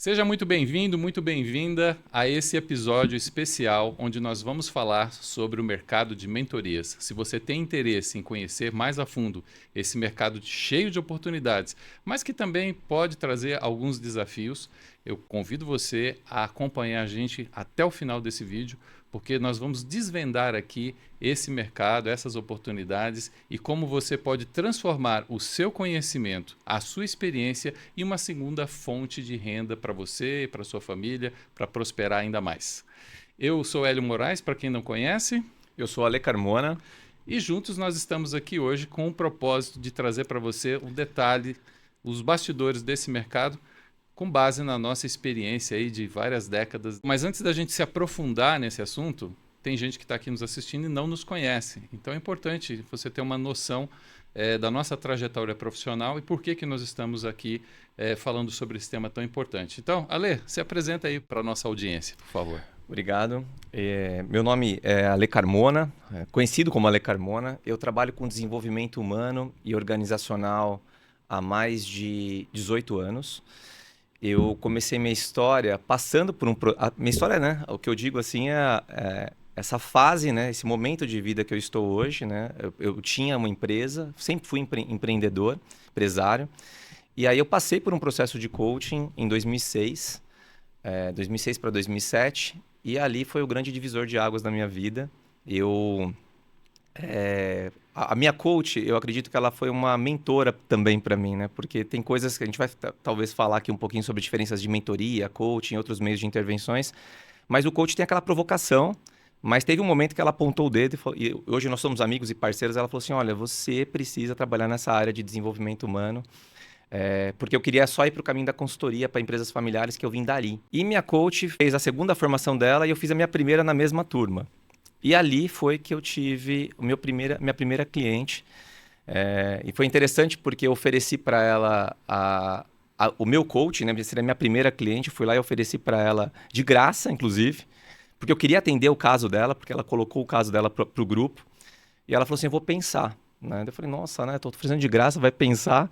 Seja muito bem-vindo, muito bem-vinda a esse episódio especial onde nós vamos falar sobre o mercado de mentorias. Se você tem interesse em conhecer mais a fundo esse mercado cheio de oportunidades, mas que também pode trazer alguns desafios, eu convido você a acompanhar a gente até o final desse vídeo, porque nós vamos desvendar aqui esse mercado, essas oportunidades e como você pode transformar o seu conhecimento, a sua experiência em uma segunda fonte de renda para você e para sua família, para prosperar ainda mais. Eu sou Hélio Moraes, para quem não conhece, Eu sou Ale Carmona. e juntos nós estamos aqui hoje com o propósito de trazer para você um detalhe, os bastidores desse mercado, com base na nossa experiência aí de várias décadas. Mas antes da gente se aprofundar nesse assunto, tem gente que está aqui nos assistindo e não nos conhece. Então é importante você ter uma noção da nossa trajetória profissional e por que nós estamos aqui falando sobre esse tema tão importante. Então, Ale, se apresenta aí para a nossa audiência, por favor. Obrigado. Meu nome é Ale Carmona, conhecido como Ale Carmona. Eu trabalho com desenvolvimento humano e organizacional há mais de 18 anos. Eu comecei minha história passando por minha história, né? O que eu digo assim é essa fase, né? Esse momento de vida que eu estou hoje, né? Eu tinha uma empresa, sempre fui empreendedor, empresário. E aí eu passei por um processo de coaching em 2006, 2006 para 2007, e ali foi o grande divisor de águas da minha vida. A minha coach, eu acredito que ela foi uma mentora também para mim, né? Porque tem coisas que a gente vai talvez falar aqui um pouquinho sobre diferenças de mentoria, coaching, outros meios de intervenções, mas o coach tem aquela provocação. Mas teve um momento que ela apontou o dedo e hoje nós somos amigos e parceiros. Ela falou assim: olha, você precisa trabalhar nessa área de desenvolvimento humano. Porque eu queria só ir para o caminho da consultoria para empresas familiares, que eu vim dali. E minha coach fez a segunda formação dela e eu fiz a minha primeira na mesma turma. E ali foi que eu tive minha primeira cliente. E foi interessante porque eu ofereci para ela o meu coach, né? Seria a minha primeira cliente. Fui lá e ofereci para ela de graça, inclusive, porque eu queria atender o caso dela, porque ela colocou o caso dela para o grupo. E ela falou assim: eu vou pensar. Né? Eu falei: nossa, né? Estou oferecendo de graça, vai pensar.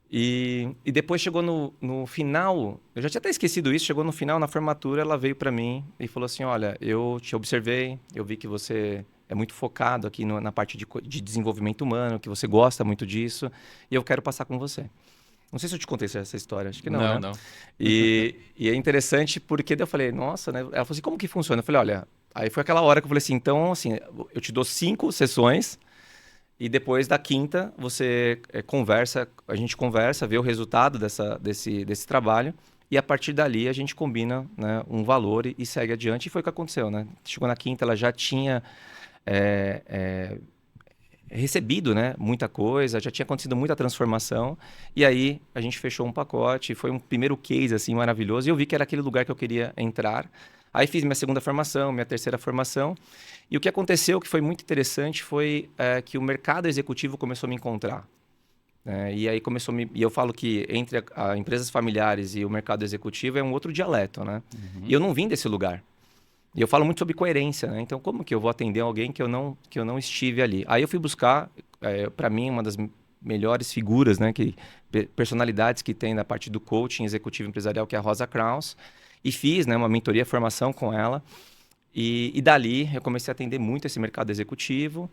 E depois chegou no final, eu já tinha até esquecido isso, chegou no final, na formatura, ela veio para mim e falou assim: olha, eu te observei, eu vi que você é muito focado aqui na parte de desenvolvimento humano, que você gosta muito disso, e eu quero passar com você. Não sei se eu te contei essa história, acho que não, Não, né? não. E é interessante porque daí eu falei: nossa, né? Ela falou assim: como que funciona? Eu falei: olha, aí foi aquela hora que eu falei assim: então, assim, eu te dou 5 sessões. E depois da quinta, você conversa, a gente conversa, vê o resultado desse trabalho. E a partir dali a gente combina, né, um valor e segue adiante. E foi o que aconteceu, né? Chegou na quinta, ela já tinha é, é, recebido, né, muita coisa, já tinha acontecido muita transformação. E aí a gente fechou um pacote. Foi um primeiro case assim, maravilhoso. E eu vi que era aquele lugar que eu queria entrar. Aí fiz minha segunda formação, minha terceira formação. E o que aconteceu, que foi muito interessante, foi que o mercado executivo começou a me encontrar. E aí e eu falo que entre empresas familiares e o mercado executivo é um outro dialeto, né? E Uhum. eu não vim desse lugar. E eu falo muito sobre coerência, né? Então, como que eu vou atender alguém que eu não estive ali? Aí eu fui buscar, para mim, uma das melhores figuras, né? Personalidades que tem na parte do coaching executivo empresarial, que é a Rosa Kraus. E fiz, né, uma mentoria, formação com ela. E dali eu comecei a atender muito esse mercado executivo.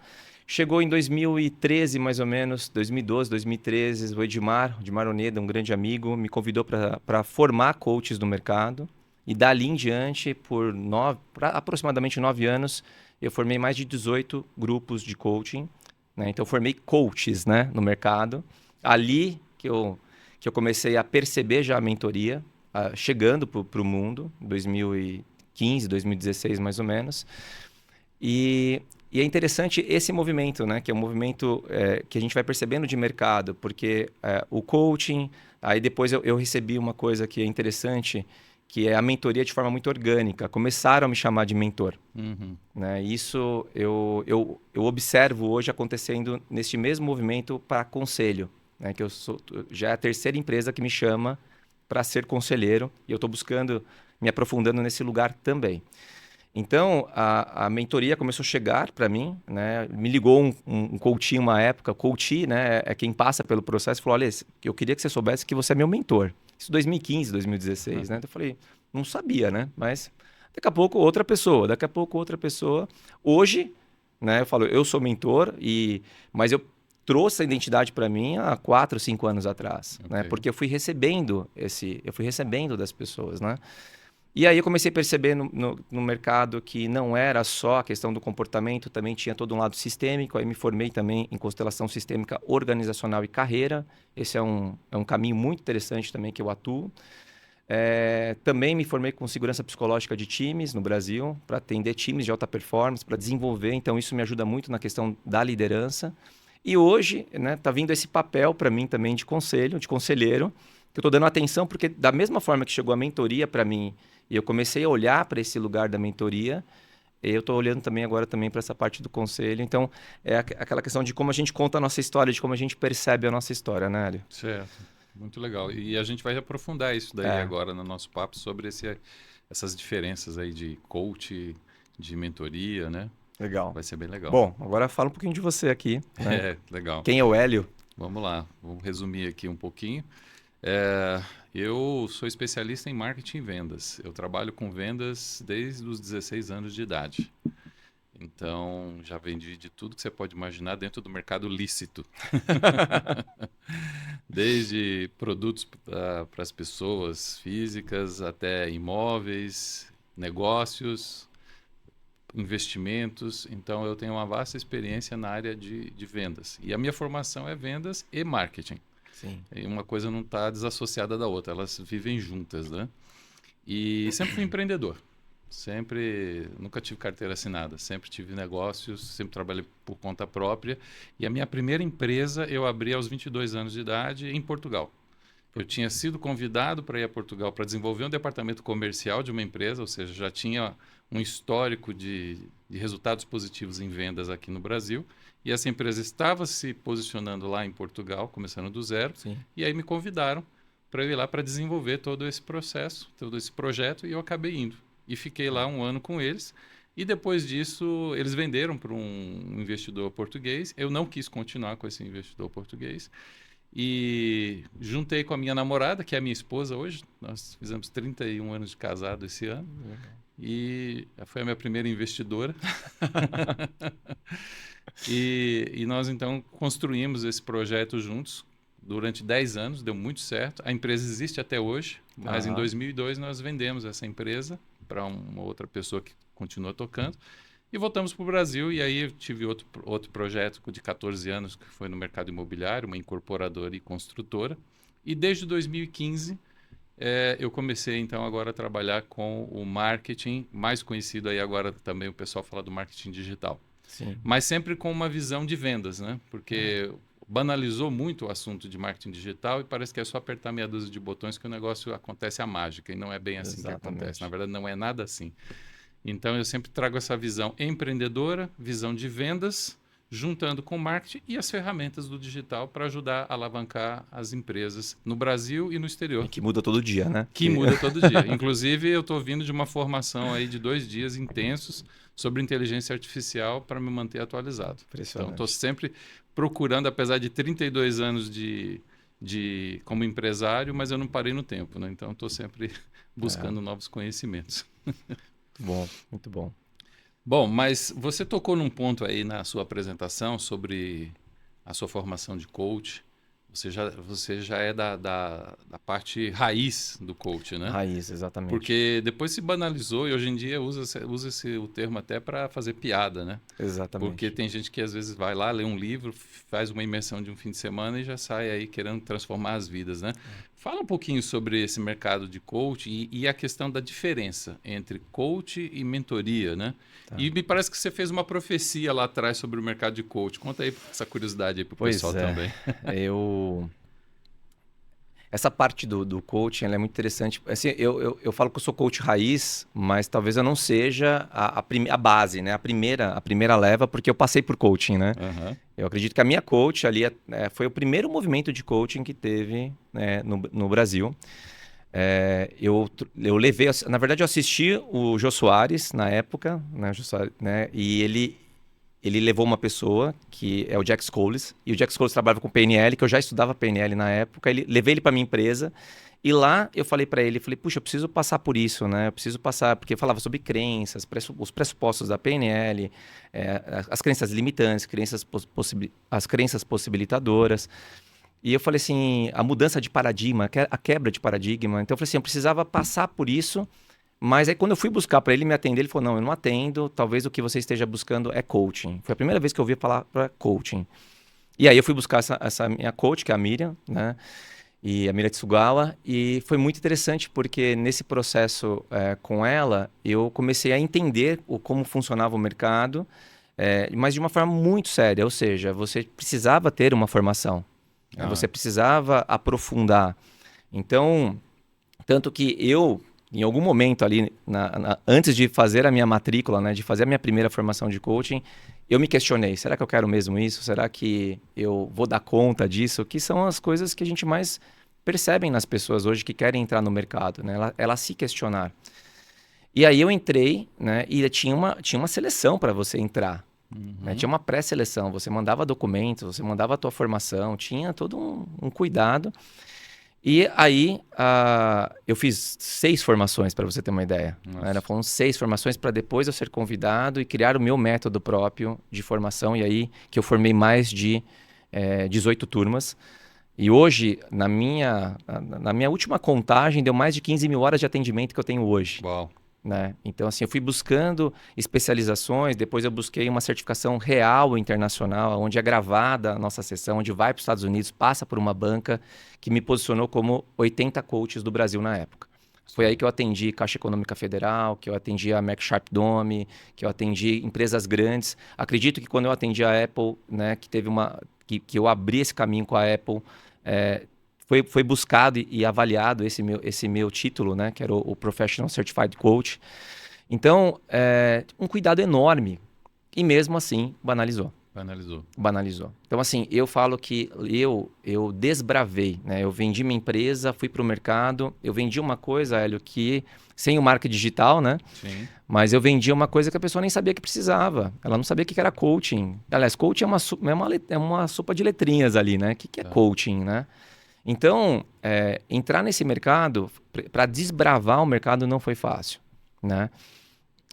Chegou em 2013, mais ou menos, 2012, 2013, o Edmar Oneda, um grande amigo, me convidou para formar coaches do mercado. E dali em diante, por aproximadamente 9 anos, eu formei mais de 18 grupos de coaching. Né? Então, eu formei coaches, né, no mercado. Ali que eu comecei a perceber já a mentoria, chegando para o mundo, 2015, 2016 mais ou menos. E, e é interessante esse movimento, né? Que é um movimento que a gente vai percebendo de mercado, porque o coaching, aí depois eu recebi uma coisa que é interessante, que é a mentoria de forma muito orgânica. Começaram a me chamar de mentor. Uhum. Né? Isso eu observo hoje acontecendo neste mesmo movimento para conselho. Né? Já é a terceira empresa que me chama para ser conselheiro e eu estou buscando, me aprofundando nesse lugar também. Então, a mentoria começou a chegar para mim, né? Me ligou um coaching uma época. Coaching, né, é quem passa pelo processo e falou: olha, eu queria que você soubesse que você é meu mentor. Isso 2015, 2016, né? Então eu falei, não sabia, né? Mas daqui a pouco outra pessoa, daqui a pouco outra pessoa. Hoje, né? Eu falo, eu sou mentor, mas eu trouxe a identidade para mim há 4, 5 anos atrás, né? Ok. Porque eu fui recebendo das pessoas, né? E aí eu comecei a perceber no mercado que não era só a questão do comportamento, também tinha todo um lado sistêmico. Aí me formei também em constelação sistêmica organizacional e carreira. Esse é um caminho muito interessante também que eu atuo. Também me formei com segurança psicológica de times no Brasil, para atender times de alta performance, para desenvolver. Então isso me ajuda muito na questão da liderança. E hoje, né, tá vindo esse papel para mim também de conselho, de conselheiro, que eu estou dando atenção, porque da mesma forma que chegou a mentoria para mim, e eu comecei a olhar para esse lugar da mentoria, eu estou olhando também agora também para essa parte do conselho. Então, é aquela questão de como a gente conta a nossa história, de como a gente percebe a nossa história, né, Hélio? Certo. Muito legal. E a gente vai aprofundar isso daí É, agora no nosso papo sobre essas diferenças aí de coach, de mentoria, né? legal. Vai ser bem legal. Bom, agora fala um pouquinho de você aqui, né? É, legal. Quem é o Hélio? Vamos lá, vamos resumir aqui um pouquinho. É, eu sou especialista em marketing e vendas. Eu trabalho com vendas desde os 16 anos de idade. Então, já vendi de tudo que você pode imaginar dentro do mercado lícito. Desde produtos para as pessoas físicas até imóveis, negócios, investimentos. Então, eu tenho uma vasta experiência na área de vendas. E a minha formação é vendas e marketing. Sim. E uma coisa não está desassociada da outra, elas vivem juntas, né? E sempre fui empreendedor. Sempre, nunca tive carteira assinada, sempre tive negócios, sempre trabalhei por conta própria. E a minha primeira empresa eu abri aos 22 anos de idade em Portugal. Eu tinha sido convidado para ir a Portugal para desenvolver um departamento comercial de uma empresa, ou seja, já tinha um histórico de resultados positivos em vendas aqui no Brasil. E essa empresa estava se posicionando lá em Portugal, começando do zero. Sim. E aí me convidaram para eu ir lá para desenvolver todo esse processo, todo esse projeto, e eu acabei indo. E fiquei lá um ano com eles. E depois disso, eles venderam para um investidor português. Eu não quis continuar com esse investidor português. E juntei com a minha namorada, que é a minha esposa hoje. Nós fizemos 31 anos de casado esse ano. E foi a minha primeira investidora. E nós, então, construímos esse projeto juntos durante 10 anos. Deu muito certo. A empresa existe até hoje, mas em 2002 nós vendemos essa empresa para uma outra pessoa que continua tocando. E voltamos para o Brasil, e aí eu tive outro projeto de 14 anos, que foi no mercado imobiliário, uma incorporadora e construtora. E desde 2015, eu comecei, então, agora a trabalhar com o marketing, mais conhecido aí agora também o pessoal fala do marketing digital. Sim. Mas sempre com uma visão de vendas, né? Porque banalizou muito o assunto de marketing digital e parece que é só apertar meia dúzia de botões que o negócio acontece a mágica, e não é bem assim que acontece. Na verdade, não é nada assim. Então, eu sempre trago essa visão empreendedora, visão de vendas, juntando com o marketing e as ferramentas do digital para ajudar a alavancar as empresas no Brasil e no exterior. E que muda todo dia, né? Que muda todo dia. Inclusive, eu estou vindo de uma formação aí de 2 dias intensos sobre inteligência artificial para me manter atualizado. Então, estou sempre procurando, apesar de 32 anos como empresário, mas eu não parei no tempo, né? Então, estou sempre buscando novos conhecimentos. Bom, muito bom. Bom, mas você tocou num ponto aí na sua apresentação sobre a sua formação de coach. Você já é da parte raiz do coach, né? Raiz, exatamente. Porque depois se banalizou e hoje em dia usa-se o termo até para fazer piada, né? Exatamente. Porque tem gente que às vezes vai lá, lê um livro, faz uma imersão de um fim de semana e já sai aí querendo transformar as vidas, né? Fala um pouquinho sobre esse mercado de coach e a questão da diferença entre coach e mentoria, né? Tá. E me parece que você fez uma profecia lá atrás sobre o mercado de coach. Conta aí essa curiosidade aí pro pessoal também. Essa parte do coaching ela é muito interessante. Assim, eu falo que eu sou coach raiz, mas talvez eu não seja a base, né? A primeira leva, porque eu passei por coaching, né? Uhum. Eu acredito que a minha coach ali foi o primeiro movimento de coaching que teve, né, no Brasil. Eu levei, na verdade, eu assisti o Jô Soares na época, né, e ele levou uma pessoa, que é o Jack Scholes, e o Jack Scholes trabalhava com PNL, que eu já estudava PNL na época, levei ele para minha empresa, E lá eu falei para ele, falei, puxa, eu preciso passar por isso, né? Eu preciso passar, porque eu falava sobre crenças, os pressupostos da PNL, as crenças limitantes, as crenças possibilitadoras. E eu falei assim, a mudança de paradigma, a quebra de paradigma. Então eu falei assim, eu precisava passar por isso, mas aí quando eu fui buscar para ele me atender, ele falou, não, eu não atendo, talvez o que você esteja buscando é coaching. Foi a primeira vez que eu ouvi falar para coaching. E aí eu fui buscar essa minha coach, que é a Miriam, né? E a Miriam Tsugawa, e foi muito interessante porque nesse processo com ela, eu comecei a entender como funcionava o mercado, mas de uma forma muito séria, ou seja, você precisava ter uma formação, né? Você precisava aprofundar. Então, tanto que eu, em algum momento ali, antes de fazer a minha matrícula, né, de fazer a minha primeira formação de coaching, eu me questionei, será que eu quero mesmo isso? Será que eu vou dar conta disso? Que são as coisas que a gente mais percebem nas pessoas hoje que querem entrar no mercado, né? Ela se questionar. E aí eu entrei, né, e tinha uma seleção para você entrar. Né? Tinha uma pré-seleção, você mandava documentos, você mandava a tua formação, tinha todo um cuidado. E aí, eu fiz 6 formações, para você ter uma ideia. Foram 6 formações para depois eu ser convidado e criar o meu método próprio de formação. E aí que eu formei mais de 18 turmas. E hoje, na minha última contagem, deu mais de 15 mil horas de atendimento que eu tenho hoje. Uau. Né? Então, assim, eu fui buscando especializações, depois eu busquei uma certificação real internacional, onde é gravada a nossa sessão, onde vai para os Estados Unidos, passa por uma banca que me posicionou como 80 coaches do Brasil na época. Foi aí que eu atendi Caixa Econômica Federal, que eu atendi a Mac Sharp Dome, que eu atendi empresas grandes. Acredito que quando eu atendi a Apple, né, que teve que eu abri esse caminho com a Apple, foi buscado e avaliado esse meu título, né, que era o Professional Certified Coach. Então, um cuidado enorme. E mesmo assim, banalizou. Então, assim, eu falo que eu desbravei, né? Eu vendi minha empresa, fui para o mercado. Eu vendi uma coisa, Hélio, que sem o marketing digital, né? Sim. Mas eu vendia uma coisa que a pessoa nem sabia que precisava. Ela não sabia o que era coaching. Aliás, coaching é uma sopa de letrinhas ali, né? O que é coaching, né? Então, entrar nesse mercado, para desbravar o mercado não foi fácil, né?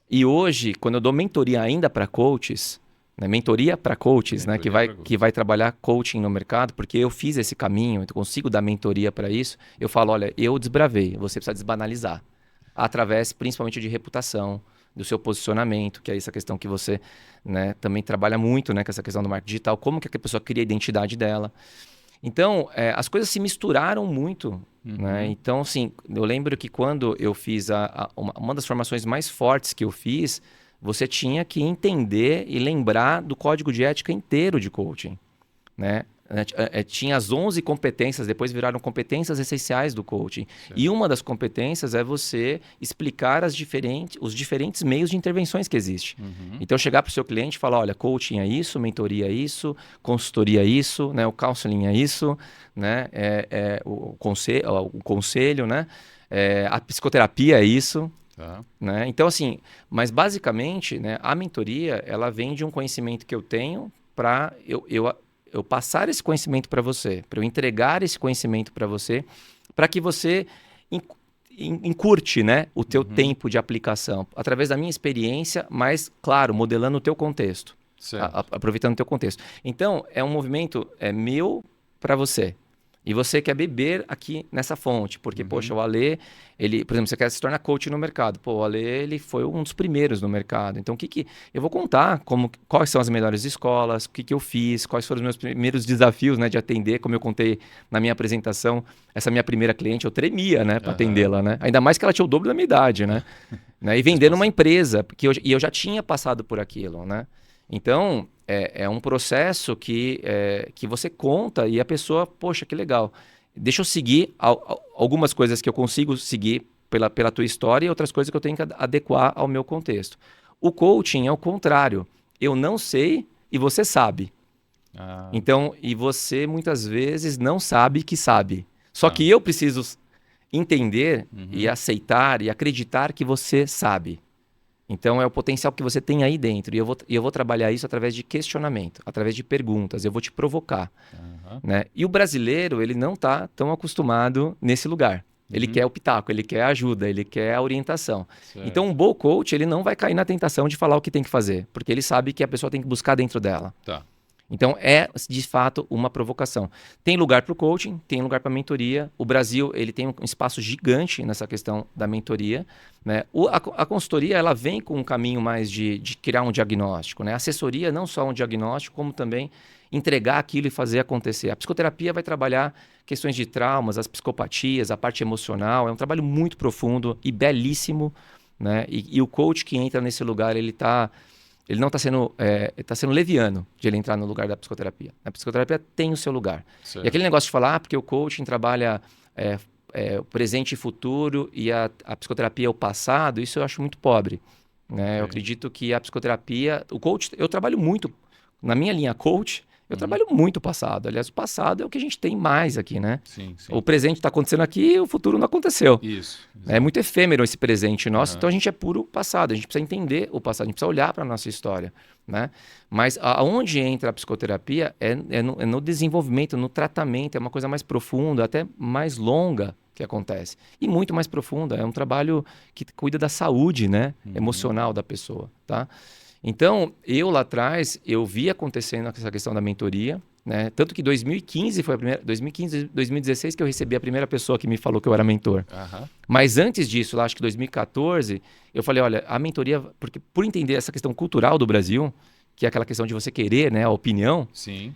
E hoje, quando eu dou mentoria ainda para coaches, né? Mentoria para coaches, né? Que vai trabalhar coaching no mercado, porque eu fiz esse caminho, eu consigo dar mentoria para isso, eu falo, olha, eu desbravei, você precisa desbanalizar, através principalmente de reputação, do seu posicionamento, que é essa questão que você, né, também trabalha muito, né, com essa questão do marketing digital, como que a pessoa cria a identidade dela. Então, as coisas se misturaram muito, né? Então, assim, eu lembro que quando eu fiz uma das formações mais fortes que eu fiz, você tinha que entender e lembrar do código de ética inteiro de coaching, né? Tinha as 11 competências, depois viraram competências essenciais do coaching. Sim. E uma das competências é você explicar os diferentes meios de intervenções que existem. Então, chegar para o seu cliente e falar, olha, coaching é isso, mentoria é isso, consultoria é isso, né? O counseling é isso, né? O conselho, né? A psicoterapia é isso. Tá. Né? Então, assim, mas basicamente, né, a mentoria, ela vem de um conhecimento que eu tenho para eu passar esse conhecimento para você, para eu entregar esse conhecimento para você, para que você encurte, né, o teu tempo de aplicação, através da minha experiência, mas, claro, modelando o teu contexto, aproveitando o teu contexto. Então, é um movimento meu para você. E você quer beber aqui nessa fonte, porque, poxa, o Alê, por exemplo, você quer se tornar coach no mercado. Pô, o Alê, ele foi um dos primeiros no mercado. Então, eu vou contar quais são as melhores escolas, o que eu fiz, quais foram os meus primeiros desafios, né, de atender, como eu contei na minha apresentação. Essa minha primeira cliente, eu tremia, né, para atendê-la, né? Ainda mais que ela tinha o dobro da minha idade, né? E vendendo uma empresa, e eu já tinha passado por aquilo, né? Então, é um processo que você conta e a pessoa, poxa, que legal. Deixa eu seguir algumas coisas que eu consigo seguir pela tua história e outras coisas que eu tenho que adequar ao meu contexto. O coaching é o contrário. Eu não sei e você sabe. Então, e você muitas vezes não sabe que sabe. Só que eu preciso entender e aceitar e acreditar que você sabe. Então, é o potencial que você tem aí dentro. E eu vou trabalhar isso através de questionamento, através de perguntas. Eu vou te provocar. Né? E o brasileiro, ele não está tão acostumado nesse lugar. Ele quer o pitaco, ele quer a ajuda, ele quer a orientação. Certo. Então, um bom coach, ele não vai cair na tentação de falar o que tem que fazer, porque ele sabe que a pessoa tem que buscar dentro dela. Tá. Então, é, de fato, uma provocação. Tem lugar para o coaching, tem lugar para a mentoria. O Brasil, ele tem um espaço gigante nessa questão da mentoria, né? A consultoria, ela vem com um caminho mais de criar um diagnóstico, né? A assessoria, não só um diagnóstico, como também entregar aquilo e fazer acontecer. A psicoterapia vai trabalhar questões de traumas, as psicopatias, a parte emocional. É um trabalho muito profundo e belíssimo, né? E o coach que entra nesse lugar, ele não está sendo, tá sendo leviano de ele entrar no lugar da psicoterapia. A psicoterapia tem o seu lugar. Certo. E aquele negócio de falar, porque o coaching trabalha o presente e futuro e a psicoterapia é o passado, isso eu acho muito pobre, né? Eu acredito que a psicoterapia, o coach, eu trabalho muito, na minha linha coach, eu trabalho muito o passado. Aliás, o passado é o que a gente tem mais aqui, né? Sim. O presente está acontecendo aqui e o futuro não aconteceu. Isso. É muito efêmero esse presente nosso, então a gente é puro passado, a gente precisa entender o passado, a gente precisa olhar para a nossa história, né? Mas aonde entra a psicoterapia é no desenvolvimento, no tratamento, é uma coisa mais profunda, até mais longa que acontece. E muito mais profunda, é um trabalho que cuida da saúde, né? Emocional da pessoa, tá? Então, eu lá atrás, eu vi acontecendo essa questão da mentoria, né? Tanto que 2015 foi a primeira, 2015, 2016 que eu recebi a primeira pessoa que me falou que eu era mentor. Mas antes disso, lá acho que 2014, eu falei, olha, a mentoria, porque por entender essa questão cultural do Brasil, que é aquela questão de você querer, né, a opinião, Sim.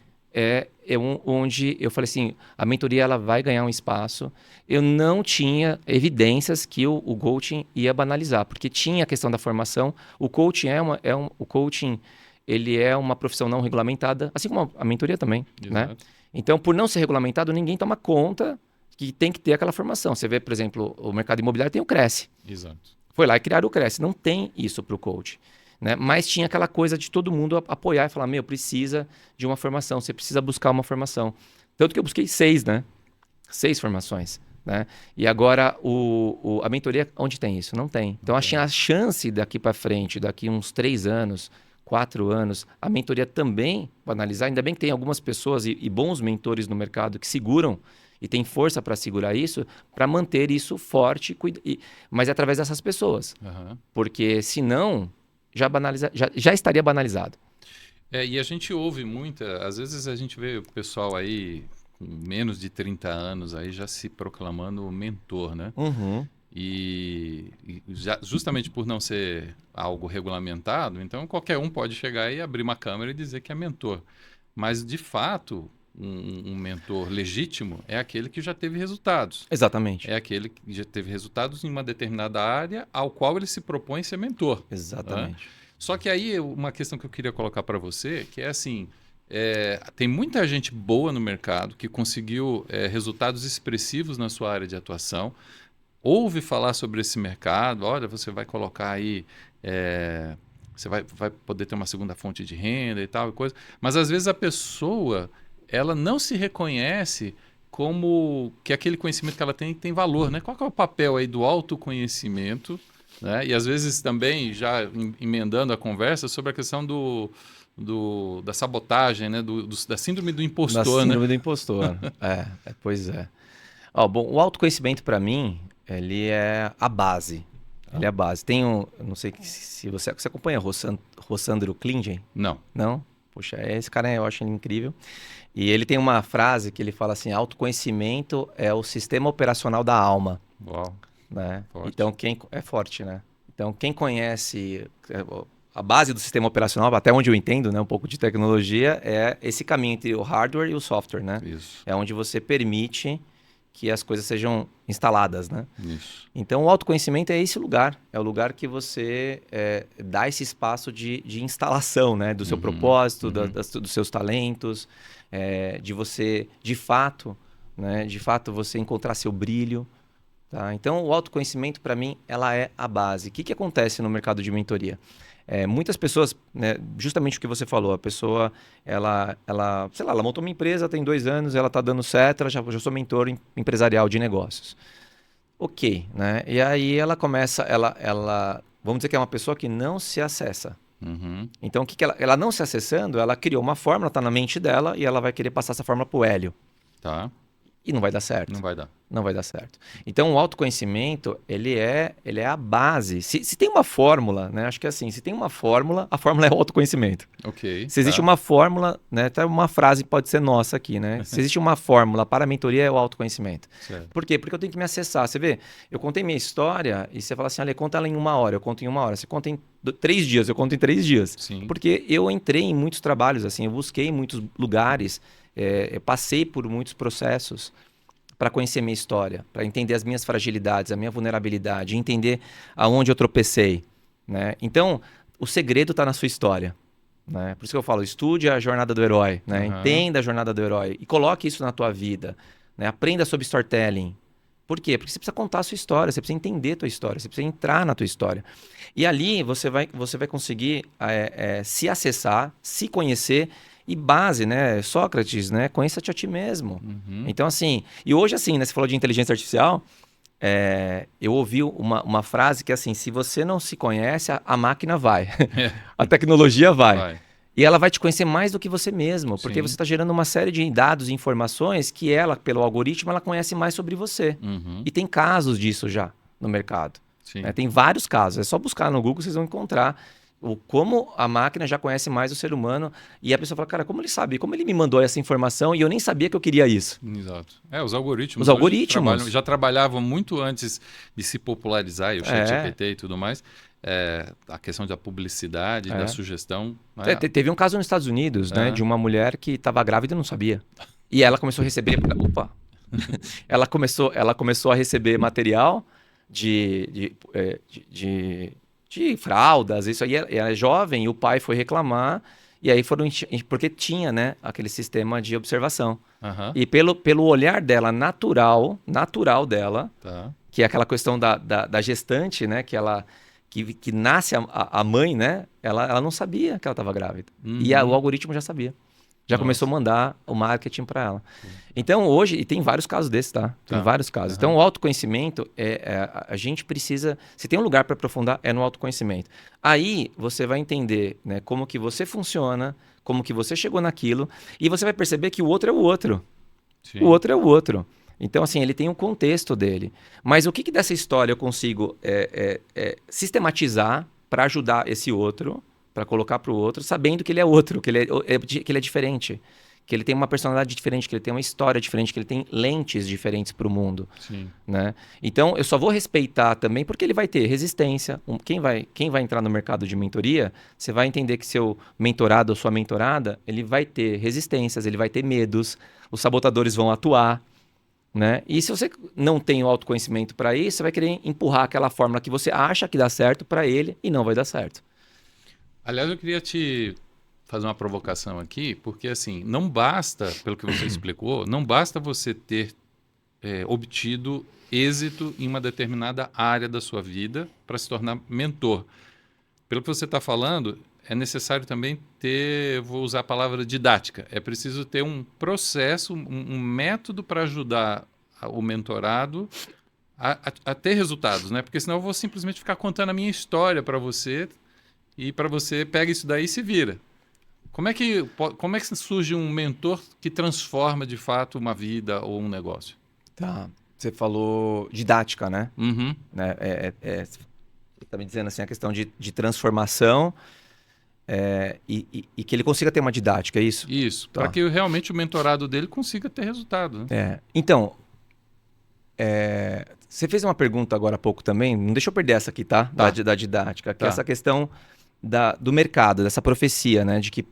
onde eu falei assim, a mentoria ela vai ganhar um espaço. Eu não tinha evidências que o coaching ia banalizar, porque tinha a questão da formação. O coaching o coaching ele é uma profissão não regulamentada, assim como a mentoria também, né? Então, por não ser regulamentado, ninguém toma conta que tem que ter aquela formação. Você vê, por exemplo, o mercado imobiliário tem o Cresce. Exato. Foi lá e criaram o Cresce. Não tem isso para o coach, né? Mas tinha aquela coisa de todo mundo apoiar e falar, precisa de uma formação, você precisa buscar uma formação. Tanto que eu busquei 6, né? 6 formações, né? E agora a mentoria, onde tem isso? Não tem. Então, achei a chance daqui para frente, daqui uns 3 anos, 4 anos, a mentoria também banalizar. Ainda bem que tem algumas pessoas e bons mentores no mercado que seguram e tem força para segurar isso, para manter isso forte, mas é através dessas pessoas. Porque senão já estaria banalizado. E a gente ouve às vezes a gente vê o pessoal aí com menos de 30 anos aí já se proclamando mentor, né? E justamente por não ser algo regulamentado, então qualquer um pode chegar e abrir uma câmera e dizer que é mentor. Mas, de fato, um mentor legítimo é aquele que já teve resultados. Exatamente. É aquele que já teve resultados em uma determinada área ao qual ele se propõe ser mentor. Exatamente. Né? Só que aí uma questão que eu queria colocar para você, que é assim, tem muita gente boa no mercado que conseguiu resultados expressivos na sua área de atuação, ouve falar sobre esse mercado, olha, você vai colocar aí, você vai poder ter uma segunda fonte de renda e tal, e coisa. Mas às vezes a pessoa, ela não se reconhece como que aquele conhecimento que ela tem valor, né? Qual que é o papel aí do autoconhecimento, né? E às vezes também, já emendando a conversa, sobre a questão da sabotagem, né? Da síndrome do impostor, da síndrome do impostor. Pois é. Bom, o autoconhecimento, para mim, ele é a base. Ele é a base. Eu não sei se você acompanha Rossandro Klingen? Não. Não? Puxa, esse cara eu acho ele incrível. E ele tem uma frase que ele fala assim, autoconhecimento é o sistema operacional da alma. Uau. Né? Forte. Então, é forte, né? Então, quem conhece a base do sistema operacional, até onde eu entendo, né, um pouco de tecnologia, é esse caminho entre o hardware e o software, né? Isso. É onde você permite que as coisas sejam instaladas, né? Isso. Então, o autoconhecimento é esse lugar. É o lugar que você dá esse espaço de instalação, né? Do seu propósito, dos seus talentos, de você, de fato, né? De fato, você encontrar seu brilho. Tá? Então, o autoconhecimento, para mim, ela é a base. O que acontece no mercado de mentoria? Muitas pessoas, né, justamente o que você falou, a pessoa, sei lá, ela montou uma empresa, tem 2 anos, ela está dando certo, ela já sou mentor empresarial de negócios. Ok, né? E aí ela começa, vamos dizer que é uma pessoa que não se acessa. Então, o que ela não se acessando, ela criou uma fórmula, está na mente dela, e ela vai querer passar essa fórmula para o Hélio. Tá. e não vai dar certo. Não vai dar. Não vai dar certo. Então, o autoconhecimento, ele é a base. Se tem uma fórmula, né? Acho que é assim, se tem uma fórmula, a fórmula é o autoconhecimento. Ok. Se existe uma fórmula, né? Até uma frase pode ser nossa aqui, né? Se existe uma fórmula para a mentoria, é o autoconhecimento. Certo. Por quê? Porque eu tenho que me acessar. Você vê, eu contei minha história e você fala assim, Ale, conta ela em 1 hora, eu conto em 1 hora. Você conta em 3 dias, eu conto em 3 dias. Sim. Porque eu entrei em muitos trabalhos, assim, eu busquei em muitos lugares, eu passei por muitos processos para conhecer minha história, para entender as minhas fragilidades, a minha vulnerabilidade, entender aonde eu tropecei, né? Então, o segredo está na sua história, né? Por isso que eu falo, estude a jornada do herói, né? Entenda a jornada do herói e coloque isso na tua vida, né? Aprenda sobre storytelling. Por quê? Porque você precisa contar a sua história, você precisa entender a tua história, você precisa entrar na tua história. E ali você vai conseguir se acessar, se conhecer. E base, né? Sócrates, né? Conheça-te a ti mesmo. Então, assim... E hoje, assim, né? Você falou de inteligência artificial. Eu ouvi uma frase que é assim... Se você não se conhece, a máquina vai. A tecnologia vai. E ela vai te conhecer mais do que você mesmo. Porque você está gerando uma série de dados e informações que ela, pelo algoritmo, ela conhece mais sobre você. E tem casos disso já no mercado. Né? Tem vários casos. É só buscar no Google, vocês vão encontrar... Como a máquina já conhece mais o ser humano e a pessoa fala, cara, como ele sabe? Como ele me mandou essa informação e eu nem sabia que eu queria isso? Exato. Os algoritmos. Os algoritmos. Já trabalhavam muito antes de se popularizar, e o ChatGPT e tudo mais, a questão da publicidade, da sugestão. Né? Teve um caso nos Estados Unidos, né, de uma mulher que estava grávida e não sabia. E ela começou a receber... Opa! ela começou a receber material de fraldas, isso aí era jovem, e o pai foi reclamar, e aí porque tinha, né, aquele sistema de observação. E pelo olhar dela natural dela, que é aquela questão da gestante, né, que nasce a mãe, né, ela não sabia que ela estava grávida. E o algoritmo já sabia. Já começou a mandar o marketing para ela. Então, hoje, e tem vários casos desses, tá? Tem vários casos. Então, o autoconhecimento, a gente precisa... Se tem um lugar para aprofundar, é no autoconhecimento. Aí, você vai entender, né, como que você funciona, como que você chegou naquilo, e você vai perceber que o outro é o outro. Sim. O outro é o outro. Então, assim, ele tem um contexto dele. Mas o que dessa história eu consigo sistematizar para ajudar esse outro... para colocar para o outro, sabendo que ele é outro, que ele é diferente, que ele tem uma personalidade diferente, que ele tem uma história diferente, que ele tem lentes diferentes para o mundo. Sim. Né? Então, eu só vou respeitar também porque ele vai ter resistência. Quem vai entrar no mercado de mentoria, você vai entender que seu mentorado ou sua mentorada, ele vai ter resistências, ele vai ter medos, os sabotadores vão atuar. Né? E se você não tem o autoconhecimento para isso, você vai querer empurrar aquela fórmula que você acha que dá certo para ele e não vai dar certo. Aliás, eu queria te fazer uma provocação aqui, porque assim, não basta, pelo que você explicou, não basta você ter obtido êxito em uma determinada área da sua vida para se tornar mentor. Pelo que você está falando, é necessário também ter, vou usar a palavra didática, é preciso ter um processo, um método para ajudar o mentorado a ter resultados, né? Porque senão eu vou simplesmente ficar contando a minha história para você, e para você pega isso daí e se vira. Como é que surge um mentor que transforma de fato uma vida ou um negócio? Tá. Você falou didática, né? Né? Você está me dizendo assim, a questão de transformação e que ele consiga ter uma didática, é isso? Isso. Tá. Para que realmente o mentorado dele consiga ter resultado. Né? Então, você fez uma pergunta agora há pouco também, não deixa eu perder essa aqui, tá? Da didática, que é essa questão do mercado, dessa profecia, né? De que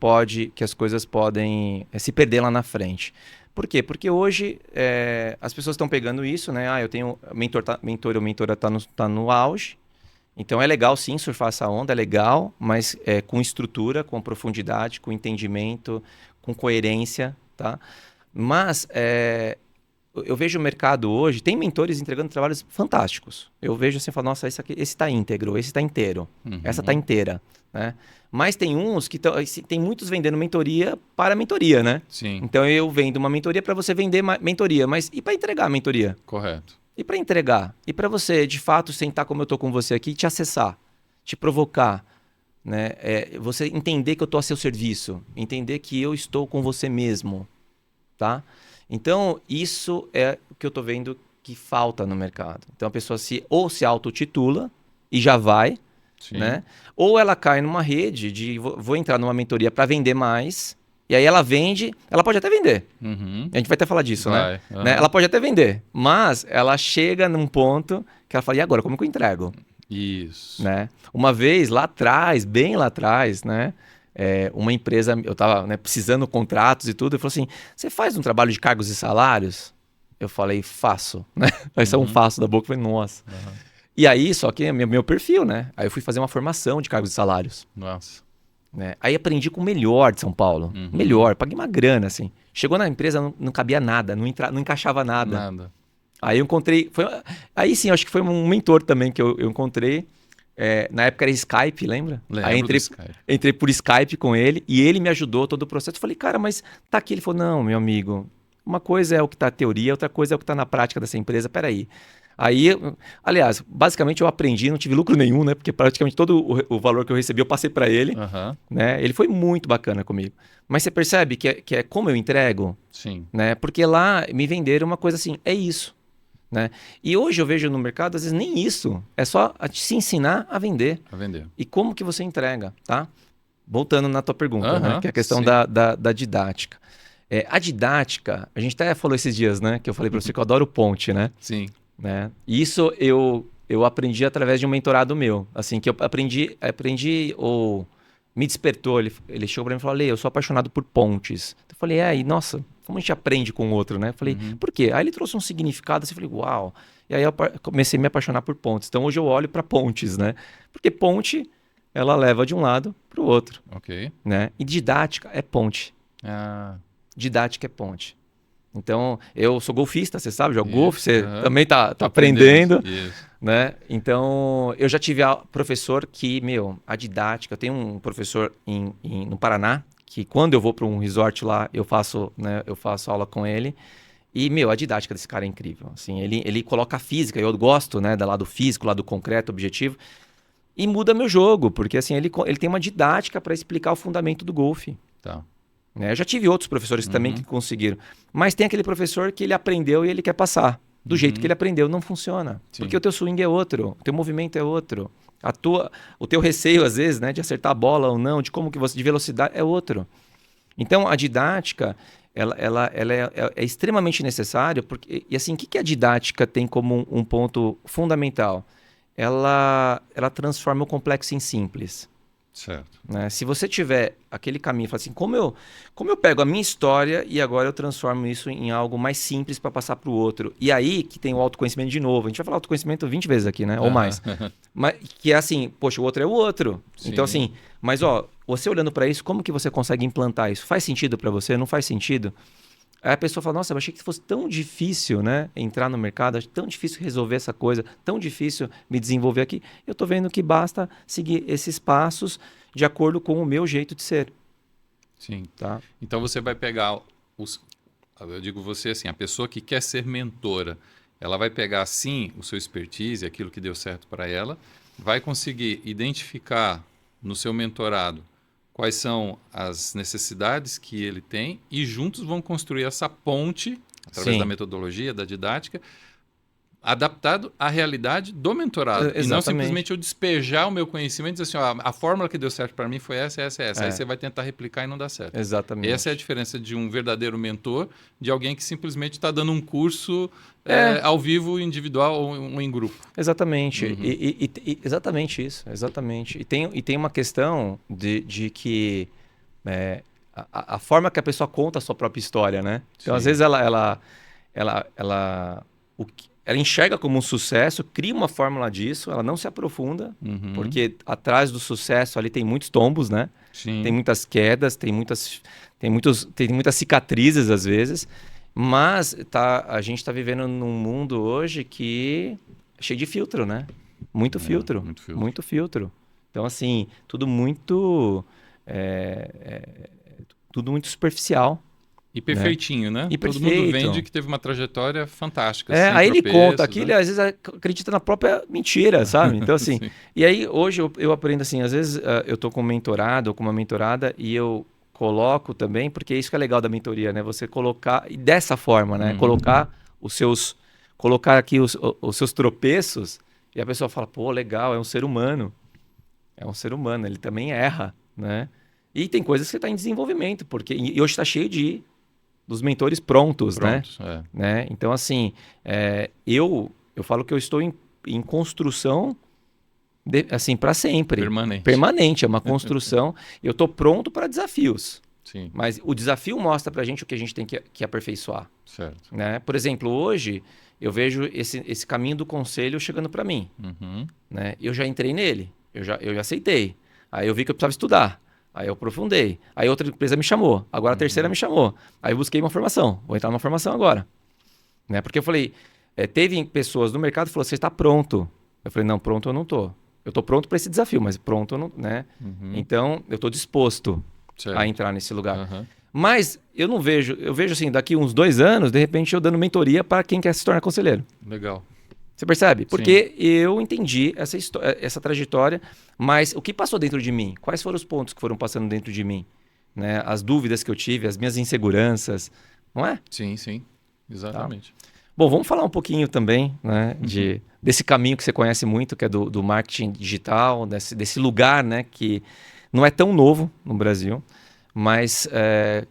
as coisas podem se perder lá na frente. Por quê? Porque hoje as pessoas estão pegando isso, né? Eu tenho mentor ou mentora tá no auge, então é legal sim surfar essa onda, é legal, mas com estrutura, com profundidade, com entendimento, com coerência, tá? Mas eu vejo o mercado hoje, tem mentores entregando trabalhos fantásticos. Eu vejo assim, falo, nossa, esse está íntegro, esse está inteiro, essa está inteira, né? Mas tem uns que tem muitos vendendo mentoria para mentoria, né? Sim. Então eu vendo uma mentoria para você vender mentoria, mas e para entregar a mentoria? Correto. E para entregar? E para você, de fato, sentar como eu estou com você aqui, te acessar, te provocar, né? Você entender que eu estou a seu serviço, entender que eu estou com você mesmo, tá? Então, isso é o que eu tô vendo que falta no mercado. Então, a pessoa ou se autotitula e já vai, Sim. né? Ou ela cai numa rede de vou entrar numa mentoria para vender mais, e aí ela vende, ela pode até vender. Uhum. A gente vai até falar disso, Vai. né? Ela pode até vender, mas ela chega num ponto que ela fala, e agora, como que eu entrego? Isso. Né? Uma vez, lá atrás, bem lá atrás, né? Uma empresa, eu estava, né, precisando de contratos e tudo, e falou assim, você faz um trabalho de cargos e salários? Eu falei, faço, né? Aí saiu um faço da boca, eu falei, nossa. E aí, só que é meu perfil, né? Aí eu fui fazer uma formação de cargos e salários. Nossa. Né? Aí aprendi com o melhor de São Paulo. Melhor, paguei uma grana, assim. Chegou na empresa, não cabia nada, não encaixava nada. Aí eu encontrei. Aí sim, acho que foi um mentor também que eu encontrei. Na época era Skype, lembra? Lembro Aí do Skype. entrei por Skype com ele e ele me ajudou todo o processo. Eu falei, cara, mas tá aqui. Ele falou, não, meu amigo, uma coisa é o que tá na teoria, outra coisa é o que tá na prática dessa empresa. Peraí. Aí, aliás, basicamente eu aprendi, não tive lucro nenhum, né? Porque praticamente todo o valor que eu recebi eu passei para ele. Né? Ele foi muito bacana comigo. Mas você percebe que é como eu entrego? Sim. Né? Porque lá me venderam uma coisa assim, é isso. Né? E hoje eu vejo no mercado, às vezes, nem isso. É só se ensinar a vender. E como que você entrega, tá? Voltando na tua pergunta, né? Que é a questão da didática. A didática, a gente até falou esses dias, né? Que eu falei para você que eu adoro ponte, né? Sim. Né? E isso eu aprendi através de um mentorado meu. Assim, que eu aprendi ou me despertou. Ele chegou para mim e falou, Lê, eu sou apaixonado por pontes. Eu falei, e nossa, como a gente aprende com o outro, né? Eu falei, por quê? Aí ele trouxe um significado, assim, eu falei, uau. E aí eu comecei a me apaixonar por pontes. Então hoje eu olho para pontes, né? Porque ponte, ela leva de um lado para o outro. Ok. Né? E didática é ponte. Didática é ponte. Então, eu sou golfista, você sabe, jogo golfe, você também tá aprendendo. Né? Então, eu já tive professor que, a didática, eu tenho um professor no Paraná, que quando eu vou para um resort lá, eu faço aula com ele. E, a didática desse cara é incrível. Assim, ele coloca a física, eu gosto, né, do lado físico, lado concreto, objetivo, e muda meu jogo, porque assim, ele tem uma didática para explicar o fundamento do golfe. Tá. Eu já tive outros professores também que conseguiram. Mas tem aquele professor que ele aprendeu e ele quer passar. Do jeito que ele aprendeu, não funciona. Sim. Porque o teu swing é outro, o teu movimento é outro. O teu receio, às vezes, né, de acertar a bola ou não, de velocidade, é outro. Então, a didática, ela é extremamente necessária. E assim, o que a didática tem como um ponto fundamental? Ela transforma o complexo em simples. Certo. Né? Se você tiver aquele caminho, fala assim, como eu pego a minha história e agora eu transformo isso em algo mais simples para passar para o outro. E aí que tem o autoconhecimento de novo. A gente vai falar autoconhecimento 20 vezes aqui, né? Ou mais. Mas que é assim, poxa, o outro é o outro. Sim. Então assim, mas você olhando para isso, como que você consegue implantar isso? Faz sentido para você? Não faz sentido? Aí a pessoa fala, nossa, eu achei que fosse tão difícil, né, entrar no mercado, achei tão difícil resolver essa coisa, tão difícil me desenvolver aqui. Eu estou vendo que basta seguir esses passos de acordo com o meu jeito de ser. Sim. Tá? Então você vai pegar, eu digo você assim, a pessoa que quer ser mentora, ela vai pegar sim o seu expertise, aquilo que deu certo para ela, vai conseguir identificar no seu mentorado quais são as necessidades que ele tem e juntos vão construir essa ponte, através da metodologia, da didática, adaptado à realidade do mentorado. Exatamente. E não simplesmente eu despejar o meu conhecimento e dizer assim, a fórmula que deu certo para mim foi essa. Aí você vai tentar replicar e não dá certo. Exatamente. Essa é a diferença de um verdadeiro mentor, de alguém que simplesmente está dando um curso ao vivo, individual ou em grupo. Exatamente. E exatamente isso. Exatamente. E tem uma questão de que a forma que a pessoa conta a sua própria história, né? Então, às vezes, ela enxerga como um sucesso, cria uma fórmula disso, ela não se aprofunda, porque atrás do sucesso ali tem muitos tombos, né? Sim. Tem muitas quedas, tem muitas cicatrizes às vezes, mas a gente está vivendo num mundo hoje que é cheio de filtro, né? Muito filtro. Então, assim, tudo muito superficial. E perfeitinho, né? E todo mundo vende que teve uma trajetória fantástica. Aí ele conta aquilo, às vezes acredita na própria mentira, sabe? Então, assim, e aí hoje eu aprendo assim, às vezes eu tô com um mentorado ou com uma mentorada e eu coloco também, porque isso que é legal da mentoria, né? Você colocar, e dessa forma, né? Colocar aqui os seus tropeços, e a pessoa fala, pô, legal, é um ser humano. É um ser humano, ele também erra, né? E tem coisas que você está em desenvolvimento, porque e hoje está cheio dos mentores prontos, Prontos, né? Então, assim, eu falo que eu estou em construção, assim, para sempre. Permanente. Permanente, é uma construção. Eu estou pronto para desafios. Sim. Mas o desafio mostra para a gente o que a gente tem que aperfeiçoar. Certo. Né? Por exemplo, hoje eu vejo esse caminho do conselho chegando para mim. Uhum. Né? Eu já entrei nele, eu já aceitei. Aí eu vi que eu precisava estudar. Aí eu aprofundei. Aí outra empresa me chamou. Agora a terceira me chamou. Aí eu busquei uma formação. Vou entrar numa formação agora. Né? Porque eu falei, teve pessoas no mercado que falaram, você está pronto. Eu falei, não, pronto eu não estou. Eu estou pronto para esse desafio, mas pronto eu não, né? Uhum. Então, eu estou disposto Certo. a entrar nesse lugar. Uhum. Mas eu vejo assim, daqui uns 2 anos, de repente eu dando mentoria para quem quer se tornar conselheiro. Legal. Você percebe? Porque eu entendi essa trajetória, mas o que passou dentro de mim? Quais foram os pontos que foram passando dentro de mim? Né? As dúvidas que eu tive, as minhas inseguranças, não é? Sim, sim. Exatamente. Tá. Bom, vamos falar um pouquinho também, né, desse caminho que você conhece muito, que é do marketing digital, desse lugar, né, que não é tão novo no Brasil. Mas,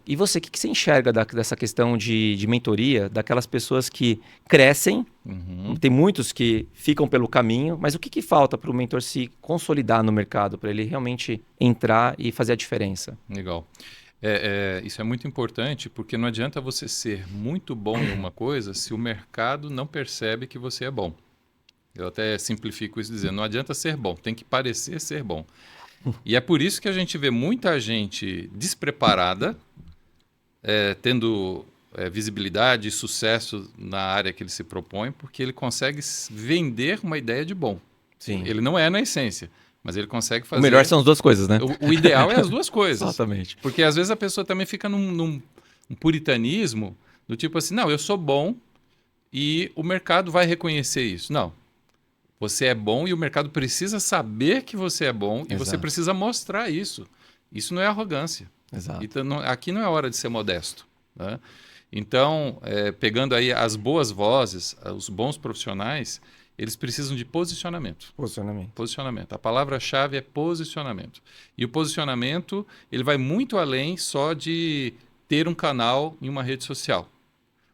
e você, o que você enxerga dessa questão de mentoria, daquelas pessoas que crescem, tem muitos que ficam pelo caminho, mas o que falta para o mentor se consolidar no mercado, para ele realmente entrar e fazer a diferença? Legal. Isso é muito importante, porque não adianta você ser muito bom em uma coisa se o mercado não percebe que você é bom. Eu até simplifico isso dizendo, não adianta ser bom, tem que parecer ser bom. E é por isso que a gente vê muita gente despreparada, tendo visibilidade e sucesso na área que ele se propõe, porque ele consegue vender uma ideia de bom. Sim. Ele não é na essência, mas ele consegue fazer... O melhor são as duas coisas, né? O ideal é as duas coisas. Exatamente. Porque às vezes a pessoa também fica num puritanismo do tipo assim, não, eu sou bom e o mercado vai reconhecer isso. Não. Você é bom e o mercado precisa saber que você é bom e você precisa mostrar isso. Isso não é arrogância. Exato. Então, aqui não é hora de ser modesto. Né? Então, pegando aí as boas vozes, os bons profissionais, eles precisam de posicionamento. Posicionamento. A palavra-chave é posicionamento. E o posicionamento, ele vai muito além só de ter um canal em uma rede social.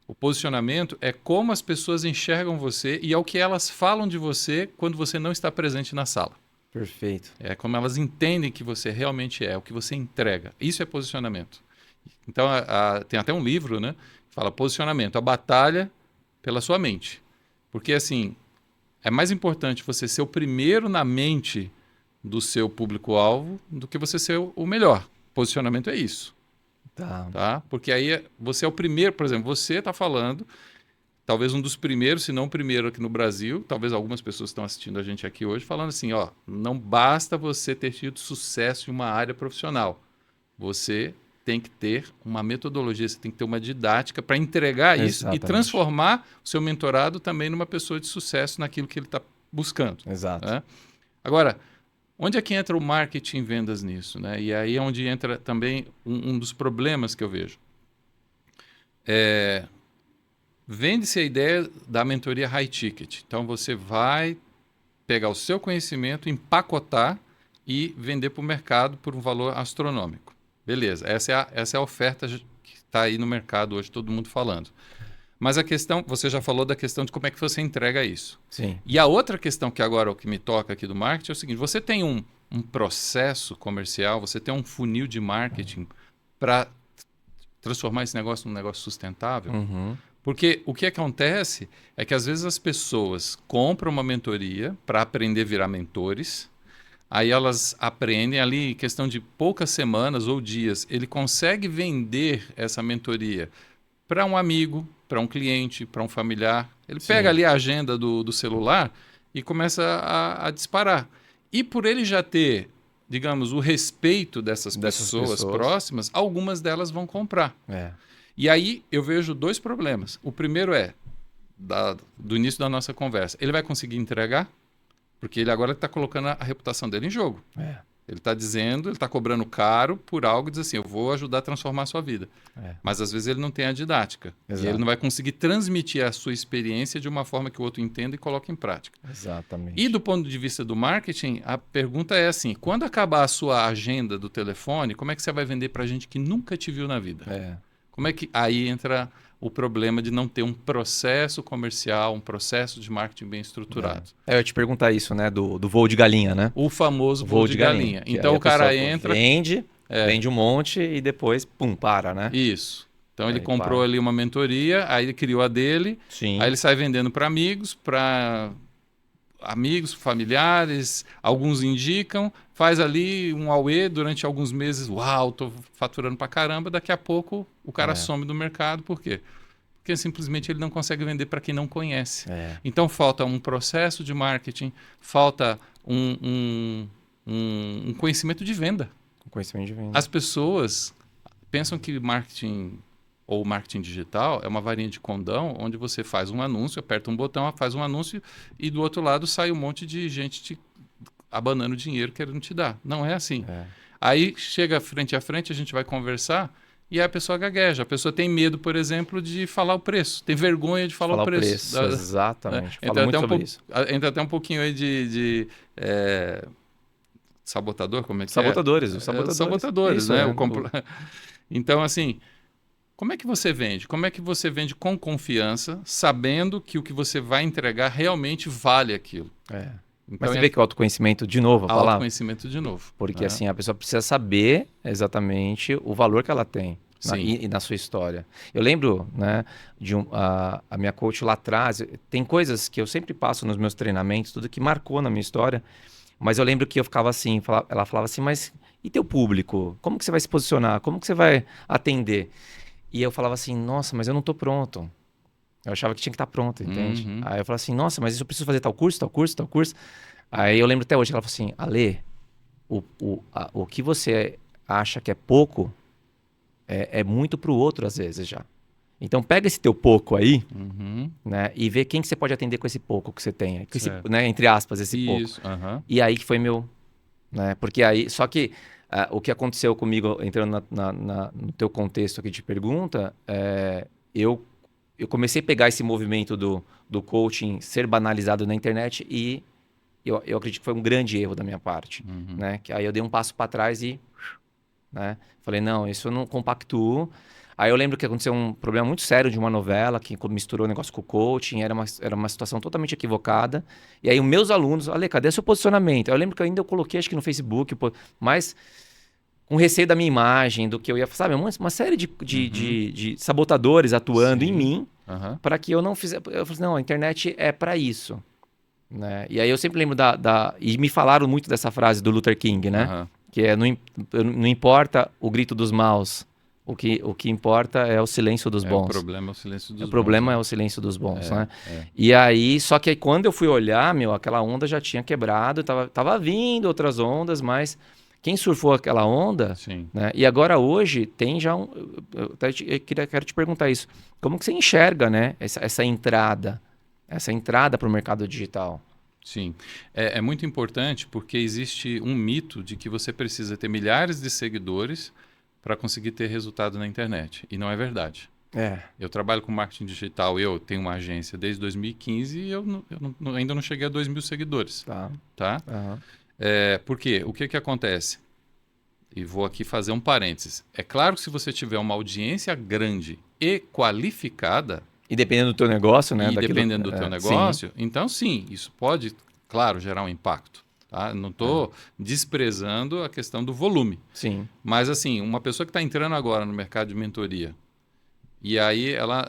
O posicionamento é como as pessoas enxergam você e é o que elas falam de você quando você não está presente na sala. Perfeito. É como elas entendem que você realmente é, o que você entrega. Isso é posicionamento. Então, tem até um livro, né, que fala posicionamento, a batalha pela sua mente. Porque, assim, é mais importante você ser o primeiro na mente do seu público-alvo do que você ser o melhor. Posicionamento é isso. Tá? Porque aí você é o primeiro, por exemplo, você está falando, talvez um dos primeiros, se não o primeiro aqui no Brasil, talvez algumas pessoas estão assistindo a gente aqui hoje, falando assim, ó, não basta você ter tido sucesso em uma área profissional, você tem que ter uma metodologia, você tem que ter uma didática para entregar isso e transformar o seu mentorado também numa pessoa de sucesso naquilo que ele está buscando. Exato. Né? Agora, onde é que entra o marketing e vendas nisso? Né? E aí é onde entra também um dos problemas que eu vejo. Vende-se a ideia da mentoria high ticket. Então, você vai pegar o seu conhecimento, empacotar e vender para o mercado por um valor astronômico. Beleza, essa é a oferta que está aí no mercado hoje, todo mundo falando. Mas a questão, você já falou da questão de como é que você entrega isso. Sim. E a outra questão que agora é o que me toca aqui do marketing é o seguinte, você tem um processo comercial, você tem um funil de marketing para transformar esse negócio num negócio sustentável? Porque o que acontece é que às vezes as pessoas compram uma mentoria para aprender a virar mentores, aí elas aprendem ali em questão de poucas semanas ou dias, ele consegue vender essa mentoria para um amigo, para um cliente, para um familiar. Ele pega ali a agenda do celular e começa a disparar. E por ele já ter, digamos, o respeito dessas pessoas próximas, algumas delas vão comprar. E aí eu vejo 2 problemas. O primeiro é, do início da nossa conversa, ele vai conseguir entregar? Porque ele agora está colocando a reputação dele em jogo. Ele está dizendo, ele está cobrando caro por algo e diz assim, eu vou ajudar a transformar a sua vida. Mas às vezes ele não tem a didática. Exato. E ele não vai conseguir transmitir a sua experiência de uma forma que o outro entenda e coloque em prática. Exatamente. E do ponto de vista do marketing, a pergunta é assim, quando acabar a sua agenda do telefone, como é que você vai vender para gente que nunca te viu na vida? Como é que aí entra o problema de não ter um processo comercial, um processo de marketing bem estruturado? Eu ia te perguntar isso, né? Do voo de galinha, né? O famoso voo de galinha. Então o cara entra... Vende um monte e depois, pum, para, né? Isso. Então ele comprou ali uma mentoria, aí ele criou a dele, aí ele sai vendendo para amigos, familiares, alguns indicam, faz ali um auê durante alguns meses, uau, tô faturando pra caramba, daqui a pouco o cara some do mercado, por quê? Porque simplesmente ele não consegue vender para quem não conhece. Então falta um processo de marketing, falta um conhecimento de venda. Conhecimento de venda. As pessoas pensam que marketing ou marketing digital é uma varinha de condão onde você faz um anúncio, aperta um botão, faz um anúncio e do outro lado sai um monte de gente te abanando dinheiro querendo te dar. Não é assim. Aí chega frente a frente, a gente vai conversar e a pessoa gagueja. A pessoa tem medo, por exemplo, de falar o preço. Tem vergonha de falar o preço. Exatamente. Fala muito sobre isso. Entra até um pouquinho aí de sabotador, como é que sabotadores, é? Os sabotadores. Sabotadores, isso, né? Então, assim, como é que você vende? Como é que você vende com confiança, sabendo que o que você vai entregar realmente vale aquilo? Então, mas você vê que o autoconhecimento, de novo, a palavra? Autoconhecimento de novo. Porque assim, a pessoa precisa saber exatamente o valor que ela tem e na sua história. Eu lembro, né, a minha coach lá atrás, tem coisas que eu sempre passo nos meus treinamentos, tudo que marcou na minha história, mas eu lembro que eu ficava assim, ela falava assim, mas e teu público? Como que você vai se posicionar? Como que você vai atender? E eu falava assim, nossa, mas eu não tô pronto. Eu achava que tinha que estar pronto, entende? Aí eu falava assim, nossa, mas isso eu preciso fazer tal curso, tal curso, tal curso. Aí eu lembro até hoje que ela falou assim, Ale, o que você acha que é pouco, é muito pro outro às vezes já. Então pega esse teu pouco aí, né, e vê quem que você pode atender com esse pouco que você tem, né, entre aspas, esse pouco. E aí que foi meu, né, porque aí, só que o que aconteceu comigo, entrando no teu contexto aqui de pergunta, eu comecei a pegar esse movimento do coaching ser banalizado na internet e eu acredito que foi um grande erro da minha parte, né, que aí eu dei um passo para trás e, né, falei, não, isso eu não compactuo. Aí eu lembro que aconteceu um problema muito sério de uma novela que misturou o negócio com o coaching, era uma situação totalmente equivocada. E aí os meus alunos, Ale, cadê seu posicionamento? Eu lembro que eu coloquei, acho que no Facebook, mas com receio da minha imagem, do que eu ia... Sabe, uma série de sabotadores atuando em mim para que eu não fizesse... Eu falei, não, a internet é para isso. Né? E aí eu sempre lembro E me falaram muito dessa frase do Luther King, né? Que é, não importa o grito dos maus, o que importa é o silêncio dos bons. O problema é o silêncio dos bons. O problema é o silêncio dos bons, né? E aí, só que aí quando eu fui olhar, aquela onda já tinha quebrado, tava vindo outras ondas, mas quem surfou aquela onda, né? E agora hoje tem já quero te perguntar isso. Como que você enxerga, né? Essa entrada para o mercado digital? Sim, é muito importante porque existe um mito de que você precisa ter milhares de seguidores para conseguir ter resultado na internet. E não é verdade. Eu trabalho com marketing digital, eu tenho uma agência desde 2015 e eu ainda não cheguei a 2.000 seguidores. Tá? Por quê? O que acontece? E vou aqui fazer um parênteses. É claro que se você tiver uma audiência grande e qualificada... E dependendo do teu negócio, né? Dependendo do teu negócio, então sim, isso pode, claro, gerar um impacto. Tá? Não estou desprezando a questão do volume. Sim. Mas, assim, uma pessoa que está entrando agora no mercado de mentoria, e aí ela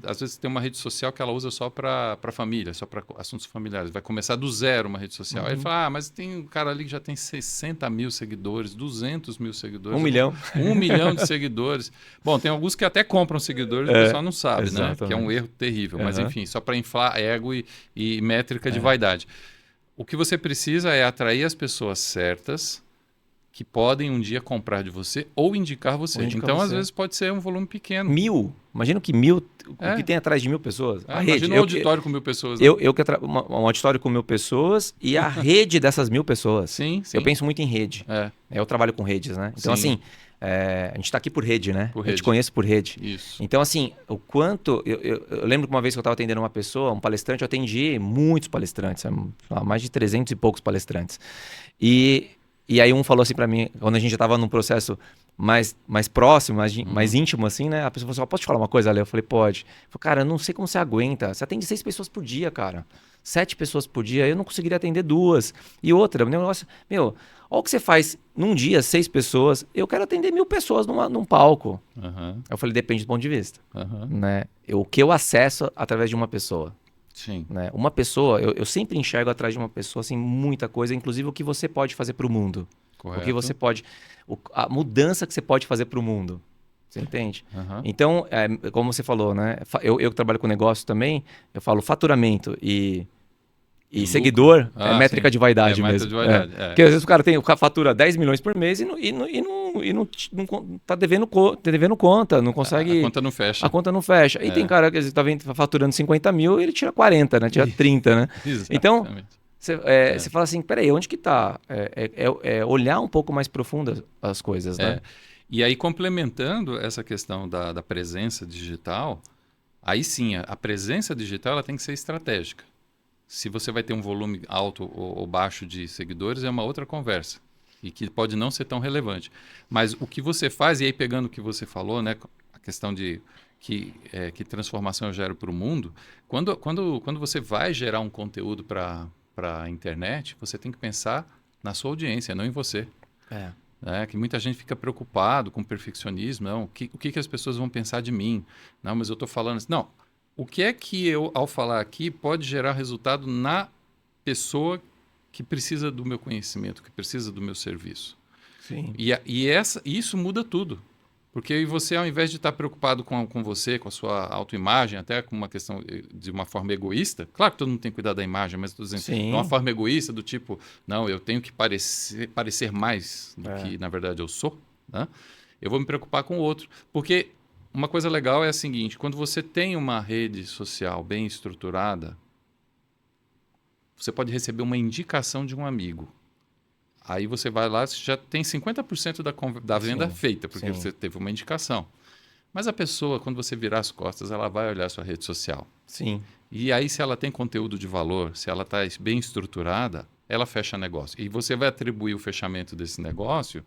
às vezes tem uma rede social que ela usa só para família, só para assuntos familiares. Vai começar do zero uma rede social. Aí ele fala, mas tem um cara ali que já tem 60 mil seguidores, 200 mil seguidores. 1 milhão. 1 milhão de seguidores. Bom, tem alguns que até compram seguidores, o pessoal não sabe, né? Que é um erro terrível. Mas, enfim, só para inflar ego e métrica de vaidade. O que você precisa é atrair as pessoas certas que podem um dia comprar de você ou indicar você. Ou indicar Então, às você. vezes, pode ser um volume pequeno. 1000. Imagina que 1000. O É. que tem atrás de 1000 pessoas? A rede. Imagina um auditório com 1000 pessoas. Né? Um auditório com 1000 pessoas e a rede dessas 1000 pessoas. Sim. Eu penso muito em rede. Eu trabalho com redes, né? Então, assim, a gente está aqui por rede, né? Por Eu te conheço por rede. Isso. Então, assim, o quanto... Eu lembro que uma vez que eu estava atendendo uma pessoa, um palestrante, eu atendi muitos palestrantes, mais de 300 e poucos palestrantes. E aí um falou assim para mim, quando a gente já estava num processo mais próximo, mais íntimo assim, né? A pessoa falou assim, posso te falar uma coisa, Ale? Eu falei, pode. Eu falei, cara, eu não sei como você aguenta. Você atende 6 pessoas por dia, cara. 7 pessoas por dia. Eu não conseguiria atender 2. E outra, o negócio... Meu, olha o que você faz num dia, 6 pessoas. Eu quero atender 1000 pessoas num palco. Eu falei, depende do ponto de vista. Né? O que eu acesso através de uma pessoa. Sim. Né? Uma pessoa, eu sempre enxergo atrás de uma pessoa assim, muita coisa, inclusive o que você pode fazer para o mundo. Correto. O que você pode. A mudança que você pode fazer para o mundo. Você entende? Então, como você falou, né? Eu que trabalho com negócio também, eu falo faturamento e seguidor é métrica de vaidade mesmo. De vaidade, Porque às vezes o cara fatura 10 milhões por mês e não tá devendo conta, não consegue... A conta não fecha. A conta não fecha. E tem cara que às vezes tá faturando 50 mil e ele tira 40, né? Tira 30, né? Então, você fala assim, peraí, onde que tá? Olhar um pouco mais profundo as coisas, né? E aí, complementando essa questão da presença digital, aí sim, a presença digital ela tem que ser estratégica. Se você vai ter um volume alto ou baixo de seguidores, é uma outra conversa. E que pode não ser tão relevante. Mas o que você faz, e aí pegando o que você falou, né, a questão de que transformação eu gero para o mundo, quando você vai gerar um conteúdo para a internet, você tem que pensar na sua audiência, não em você. Que muita gente fica preocupado com perfeccionismo. Não, o que as pessoas vão pensar de mim? Não, mas eu estou falando assim. Não, o que é que eu, ao falar aqui, pode gerar resultado na pessoa que precisa do meu conhecimento, que precisa do meu serviço? Sim. E isso muda tudo. Porque você, ao invés de estar preocupado com você, com a sua autoimagem, até com uma questão de uma forma egoísta, claro que todo mundo tem que cuidar da imagem, mas estou dizendo, de uma forma egoísta, do tipo, não, eu tenho que parecer mais do que, na verdade, eu sou, né? Eu vou me preocupar com o outro. Porque uma coisa legal é a seguinte, quando você tem uma rede social bem estruturada, você pode receber uma indicação de um amigo. Aí você vai lá, você já tem 50% da venda feita, porque você teve uma indicação. Mas a pessoa, quando você virar as costas, ela vai olhar a sua rede social. Sim. E aí, se ela tem conteúdo de valor, se ela está bem estruturada, ela fecha negócio. E você vai atribuir o fechamento desse negócio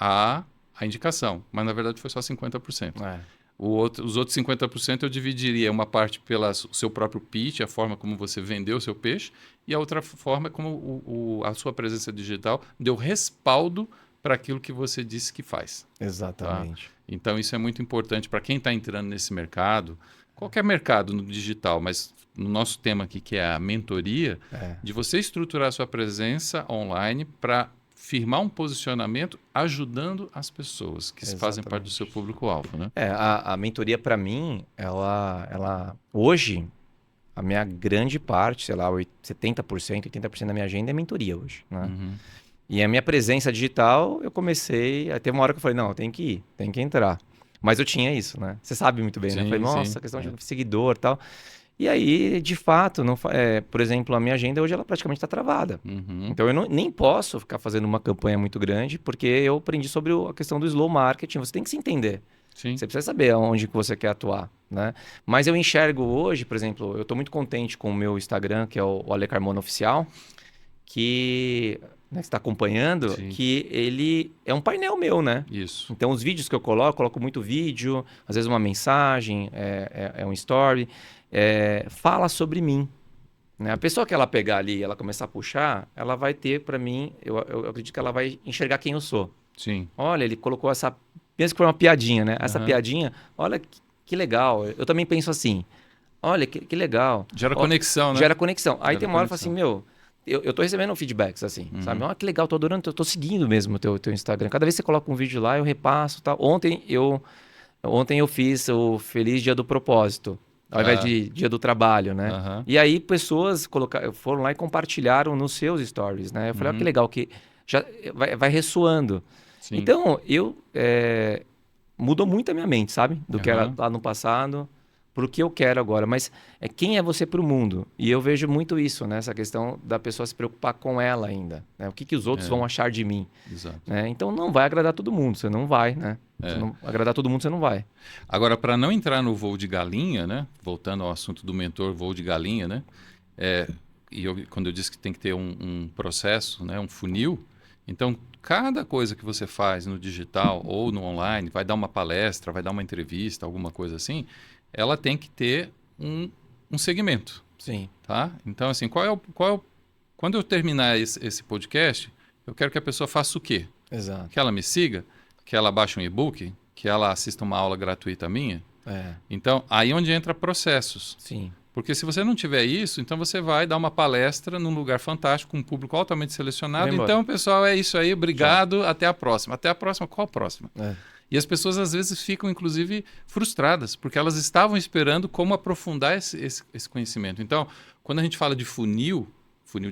à indicação. Mas, na verdade, foi só 50%. Os outros 50% eu dividiria uma parte pelo seu próprio pitch, a forma como você vendeu o seu peixe, e a outra forma como a sua presença digital deu respaldo para aquilo que você disse que faz. Exatamente. Tá? Então, isso é muito importante para quem está entrando nesse mercado, qualquer mercado no digital, mas no nosso tema aqui, que é a mentoria, de você estruturar a sua presença online para firmar um posicionamento ajudando as pessoas que fazem parte do seu público-alvo, né? A mentoria, para mim, ela hoje, a minha grande parte, sei lá, 70%, 80% da minha agenda é mentoria hoje, né? E a minha presença digital, eu comecei... Teve uma hora que eu falei, não, tem que ir, tem que entrar. Mas eu tinha isso, né? Você sabe muito bem, né? Eu falei, nossa, questão de seguidor e tal... E aí, de fato, por exemplo, a minha agenda hoje ela praticamente está travada. Então, eu nem posso ficar fazendo uma campanha muito grande, porque eu aprendi sobre a questão do slow marketing. Você tem que se entender. Sim. Você precisa saber onde que você quer atuar, né? Mas eu enxergo hoje, por exemplo, eu estou muito contente com o meu Instagram, que é o Ale Carmona Oficial, que você está acompanhando, que ele é um painel meu, né? Isso. Então, os vídeos que eu coloco muito vídeo, às vezes uma mensagem, um story... fala sobre mim. Né? A pessoa que ela pegar ali e ela começar a puxar, ela vai ter, para mim, eu acredito que ela vai enxergar quem eu sou. Sim. Olha, ele colocou essa... Pensa que foi uma piadinha, né? Essa piadinha, olha que legal. Eu também penso assim, olha, que legal. Gera conexão, né? Gera conexão. Aí tem uma hora que fala assim, eu tô recebendo feedbacks assim, sabe? Olha, que legal, tô adorando, tô seguindo mesmo o teu Instagram. Cada vez que você coloca um vídeo lá, eu repasso, tal. Ontem eu fiz o Feliz Dia do Propósito. Ao invés de Dia do Trabalho, né? E aí pessoas foram lá e compartilharam nos seus stories, né? Eu falei, olha que legal que já vai ressoando. Sim. Então, mudou muito a minha mente, sabe? Do que era Aham. lá no passado pro que eu quero agora. Mas quem é você pro mundo? E eu vejo muito isso, né? Essa questão da pessoa se preocupar com ela ainda, né? O que os outros É, vão achar de mim, exato. né? Então, não vai agradar todo mundo, você não vai, né? Você É. não agradar todo mundo, você não vai. Agora, para não entrar no voo de galinha, né? Voltando ao assunto do mentor, voo de galinha, né? É, quando eu disse que tem que ter um processo, né? Um funil, então cada coisa que você faz no digital ou no online, vai dar uma palestra, vai dar uma entrevista, alguma coisa assim, ela tem que ter um segmento, Sim, tá? Então, assim, quando eu terminar esse podcast, eu quero que a pessoa faça o quê? exato. Que ela me siga, que ela baixe um e-book, que ela assista uma aula gratuita minha. É, Então, aí onde entra processos. sim. Porque se você não tiver isso, então você vai dar uma palestra num lugar fantástico, com um público altamente E vai selecionado. embora. Então, pessoal, é isso aí, Tchau. obrigado, até a próxima. Até a próxima, qual a próxima? É, E as pessoas às vezes ficam, inclusive, frustradas, porque elas estavam esperando como aprofundar esse conhecimento. Então, quando a gente fala de funil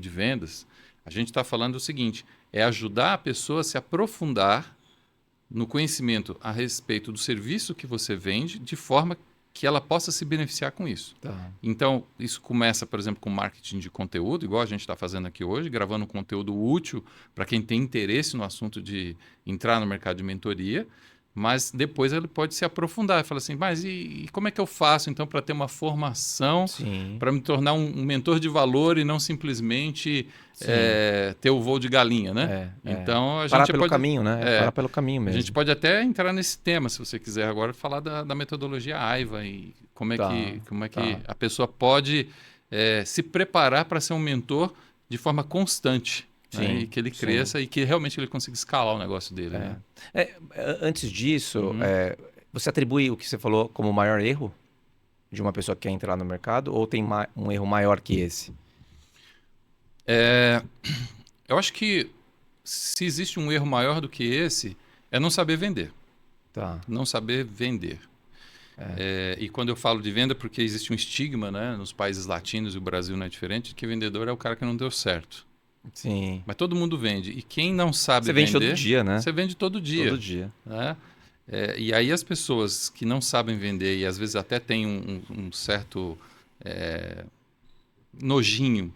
de vendas, a gente está falando o seguinte: é ajudar a pessoa a se aprofundar no conhecimento a respeito do serviço que você vende, de forma que ela possa se beneficiar com isso. tá. Então, isso começa, por exemplo, com marketing de conteúdo, igual a gente está fazendo aqui hoje, gravando um conteúdo útil para quem tem interesse no assunto de entrar no mercado de mentoria, mas depois ele pode se aprofundar e falar assim, mas e como é que eu faço então para ter uma formação, Sim, para me tornar um mentor de valor e não simplesmente sim. ter o voo de galinha, né? É. Então, a Parar gente pelo pode... caminho, né? é, Parar pelo caminho a gente mesmo. pode até entrar nesse tema, se você quiser agora, falar da metodologia AIVA e Tá, como é que tá. a pessoa pode se preparar para ser um mentor de forma constante, né? E Sim, que ele sim. cresça e que realmente ele consiga escalar o negócio dele, É. né? Antes disso, Uhum. você atribui o que você falou como o maior erro de uma pessoa que quer entrar no mercado ou tem um erro maior que esse? É, eu acho que se existe um erro maior do que esse, é não saber vender. Tá. Não saber vender. É. E quando eu falo de venda, porque existe um estigma, né, nos países latinos, e o Brasil não é diferente, que vendedor é o cara que não deu certo. Sim. Mas todo mundo vende. E quem não sabe Você vende todo vender, dia, né? você vende todo Todo dia, dia. né? E aí as pessoas que não sabem vender e às vezes até têm um certo nojinho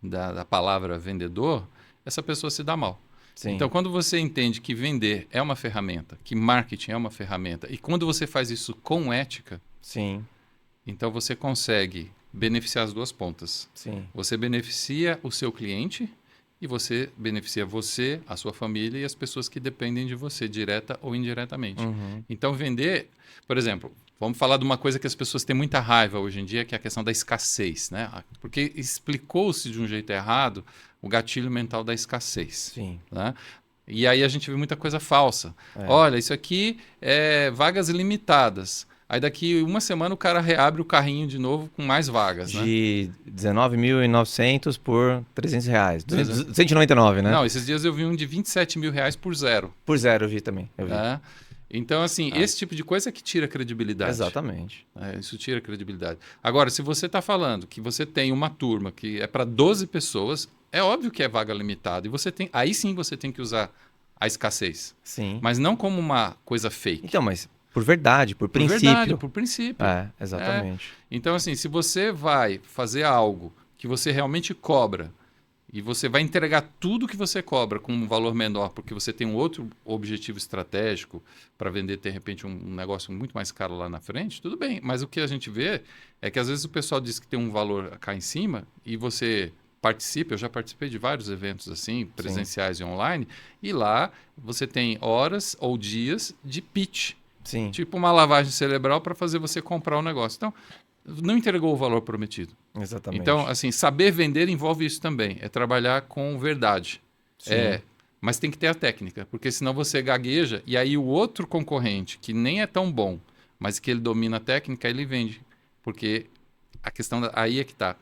da palavra vendedor, essa pessoa se dá mal. Então, Sim. quando você entende que vender é uma ferramenta, que marketing é uma ferramenta, e quando você faz isso com ética, Sim. então você consegue beneficiar as duas pontas. Sim. Você beneficia o seu cliente e você beneficia você, a sua família e as pessoas que dependem de você, direta ou indiretamente. Uhum. Então, vender, por exemplo, vamos falar de uma coisa que as pessoas têm muita raiva hoje em dia, que é a questão da escassez, né? Porque explicou-se de um jeito errado o gatilho mental da escassez, Sim. né? E aí a gente vê muita coisa falsa. É. Olha, isso aqui é vagas limitadas. Aí daqui uma semana o cara reabre o carrinho de novo com mais vagas, né? De 19.900 por R$ 300. Exato. 299, né? Não, esses dias eu vi um de 27 mil reais por zero. Por zero eu vi também. Eu vi. Né? Então, assim, Ah, esse tipo de coisa é que tira a credibilidade. exatamente. Isso tira a credibilidade. Agora, se você está falando que você tem uma turma que é para 12 pessoas, é óbvio que é vaga limitada. E você tem, aí sim você tem que usar a escassez. Sim. Mas não como uma coisa fake. Então, mas por verdade, por Por princípio. verdade, por princípio. Exatamente. Então, assim, se você vai fazer algo que você realmente cobra e você vai entregar tudo que você cobra com um valor menor, porque você tem um outro objetivo estratégico para vender, de repente, um negócio muito mais caro lá na frente, tudo bem. Mas o que a gente vê é que às vezes o pessoal diz que tem um valor cá em cima e você participa. Eu já participei de vários eventos assim, presenciais e online, e lá você tem horas ou dias de pitch. Sim. Tipo uma lavagem cerebral para fazer você comprar o negócio. Então, não entregou o valor prometido. Exatamente. Então, assim, saber vender envolve isso também. É trabalhar com verdade. Sim. Mas tem que ter a técnica, porque senão você gagueja e aí o outro concorrente, que nem é tão bom, mas que ele domina a técnica, ele vende. Porque a questão aí é que tá.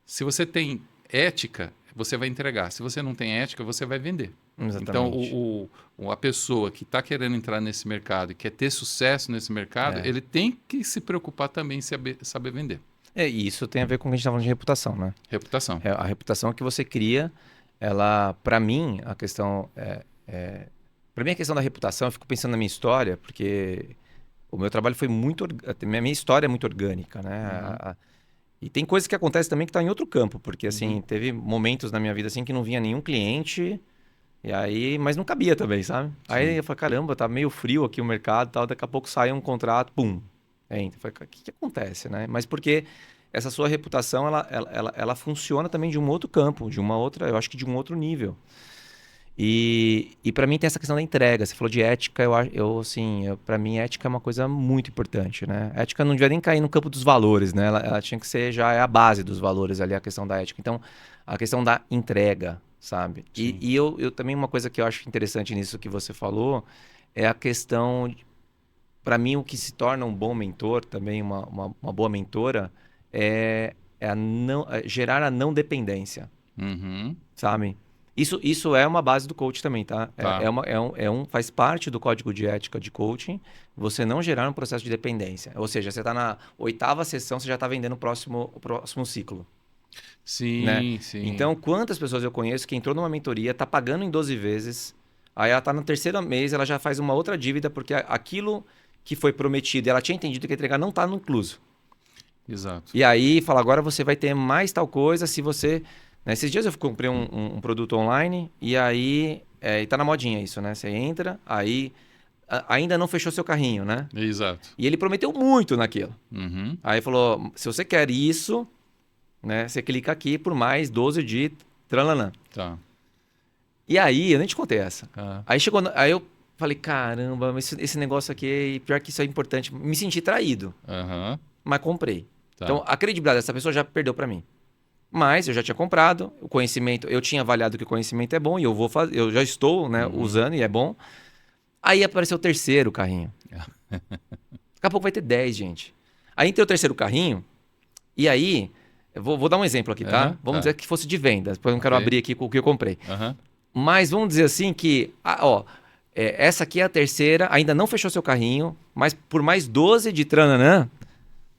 Se você tem ética, você vai entregar. Se você não tem ética, você vai vender. Exatamente. Então, a pessoa que está querendo entrar nesse mercado e quer ter sucesso nesse mercado, ele tem que se preocupar também em saber vender. E isso tem a ver com o que a gente estava falando de reputação, né? Reputação. A reputação que você cria ela, para mim, a questão para mim a questão da reputação, eu fico pensando na minha história, porque o meu trabalho foi muito, minha história é muito orgânica, né? E tem coisas que acontecem também que tá em outro campo, porque assim, teve momentos na minha vida assim que não vinha nenhum cliente, e aí, mas não cabia também, sabe? Aí eu falei, caramba, tá meio frio aqui o mercado, e tal, daqui a pouco sai um contrato, pum. Entra. Eu falei, o que acontece, né? Mas porque essa sua reputação, ela funciona também de um outro campo, de uma outra, eu acho que de um outro nível. E para mim tem essa questão da entrega. Você falou de ética, para mim ética é uma coisa muito importante, né? A ética não devia nem cair no campo dos valores, né? Ela tinha que ser já a base dos valores ali, a questão da ética. Então, a questão da entrega, sabe? E eu também, uma coisa que eu acho interessante nisso que você falou, é a questão, para mim, o que se torna um bom mentor, também uma boa mentora, gerar a não dependência, sabe? Isso é uma base do coach também, tá? Tá. Faz parte do código de ética de coaching você não gerar um processo de dependência. Ou seja, você está na 8ª sessão, você já está vendendo o próximo ciclo. Né? Sim, sim. Então, quantas pessoas eu conheço que entrou numa mentoria, está pagando em 12 vezes, aí ela está no 3º mês, ela já faz uma outra dívida, porque aquilo que foi prometido, ela tinha entendido que ia entregar, não está no incluso. Exato. E aí fala, agora você vai ter mais tal coisa se você... Nesses dias eu comprei um produto online e aí e tá na modinha isso, né? Você entra, aí ainda não fechou seu carrinho, né? Exato. E ele prometeu muito naquilo. Aí falou, se você quer isso, né? Você clica aqui por mais 12 de tralalã. Tá. E aí, eu nem te contei essa. Aí eu falei, caramba, esse negócio aqui, pior que isso é importante. Me senti traído, mas comprei. Tá. Então, a credibilidade dessa pessoa já perdeu para mim. Mas eu já tinha comprado, o conhecimento, eu tinha avaliado que o conhecimento é bom e eu vou fazer, eu já estou, né, usando e é bom. Aí apareceu o 3º carrinho. Daqui a pouco vai ter 10, gente. Aí tem o 3º carrinho, e aí, eu vou dar um exemplo aqui, tá? Vamos dizer que fosse de venda, depois eu não quero abrir aqui com o que eu comprei. Mas vamos dizer assim que, essa aqui é a 3ª, ainda não fechou seu carrinho, mas por mais 12 de trananã,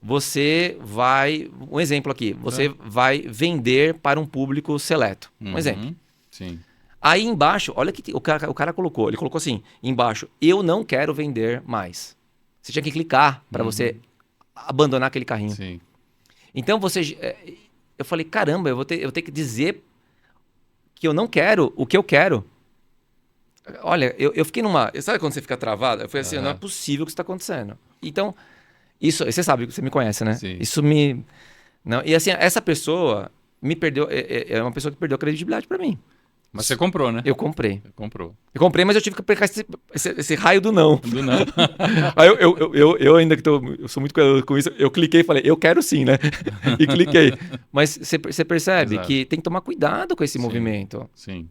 você vai... Um exemplo aqui. Você vai vender para um público seleto. Um exemplo. Sim. Aí embaixo, olha o que o cara colocou. Ele colocou assim, embaixo, eu não quero vender mais. Você tinha que clicar para você abandonar aquele carrinho. Sim. Então, eu falei, caramba, eu vou ter que dizer que eu não quero o que eu quero. Olha, eu fiquei numa... Sabe quando você fica travado? Eu falei assim, não é possível que isso está acontecendo. Então... Isso, você sabe, você me conhece, né? Sim. Isso me... Não, e assim, essa pessoa me perdeu... É uma pessoa que perdeu a credibilidade pra mim. Mas você comprou, né? Eu comprei. Comprou. Eu comprei, mas eu tive que pegar esse raio do não. Do não. Aí eu ainda que eu sou muito cuidadoso com isso, eu cliquei e falei, eu quero sim, né? E cliquei. Mas você percebe que tem que tomar cuidado com esse movimento. Sim.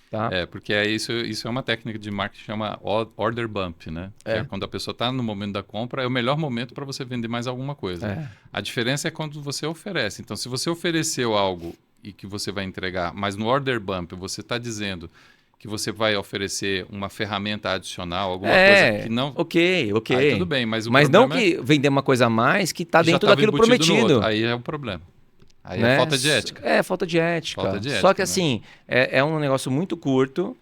Tá? Porque isso é uma técnica de marketing que chama order bump, né? Que é quando a pessoa está no momento da compra, é o melhor momento para você vender mais alguma coisa. A diferença é quando você oferece. Então, se você ofereceu algo e que você vai entregar, mas no order bump você está dizendo que você vai oferecer uma ferramenta adicional, alguma coisa que não... Ok. Aí tudo bem, mas não que vender uma coisa a mais que está dentro daquilo prometido. Aí é o problema. Aí é falta de ética. Falta de ética. Falta de ética, Só que assim, é um negócio muito curto,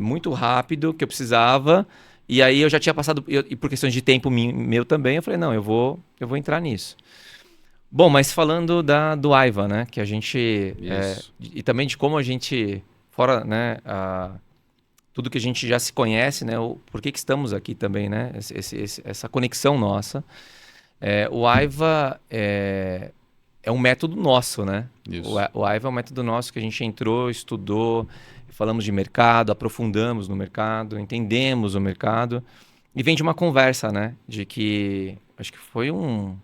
muito rápido, que eu precisava. E aí eu já tinha passado, e por questões de tempo meu também, eu falei, não, eu vou entrar nisso. Bom, mas falando do Aiva, né? Que a gente... e também de como a gente, fora, né? Tudo que a gente já se conhece, né? Por que estamos aqui também, né? Essa conexão nossa. O Aiva é um método nosso, né? Isso. O Aiva é um método nosso que a gente entrou, estudou, falamos de mercado, aprofundamos no mercado, entendemos o mercado. E vem de uma conversa, né? De que... Acho que foi uma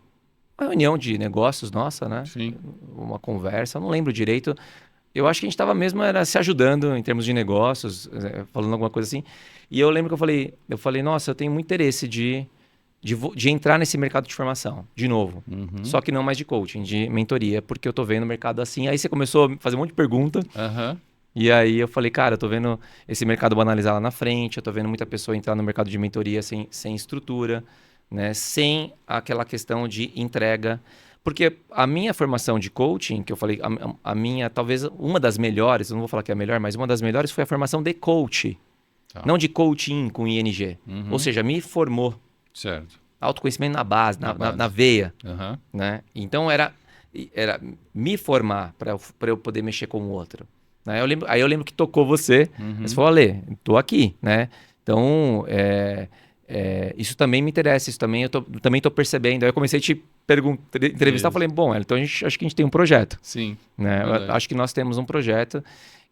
reunião de negócios nossa, né? Sim. Uma conversa, não lembro direito. Eu acho que a gente estava mesmo se ajudando em termos de negócios, falando alguma coisa assim. E eu lembro que eu falei, nossa, eu tenho muito interesse de entrar nesse mercado de formação, de novo. Só que não mais de coaching, de mentoria, porque eu tô vendo o mercado assim. Aí você começou a fazer um monte de pergunta. E aí eu falei, cara, eu tô vendo esse mercado banalizar lá na frente, eu tô vendo muita pessoa entrar no mercado de mentoria sem estrutura, né? Sem aquela questão de entrega. Porque a minha formação de coaching, que eu falei, a minha, talvez uma das melhores, eu não vou falar que é a melhor, mas uma das melhores foi a formação de coach. Tá. Não de coaching com ING. Uhum. Ou seja, me formou. Certo. Autoconhecimento na base, Na base. na veia. Uhum. Né? Então, era me formar para eu poder mexer com o outro. Né? Aí eu lembro que tocou você. Uhum. Você falou, Ale, estou aqui. Né? Então, isso também me interessa. Isso também eu também estou percebendo. Aí eu comecei a te entrevistar. Falei, bom, então acho que a gente tem um projeto. Sim. Né? Eu acho que nós temos um projeto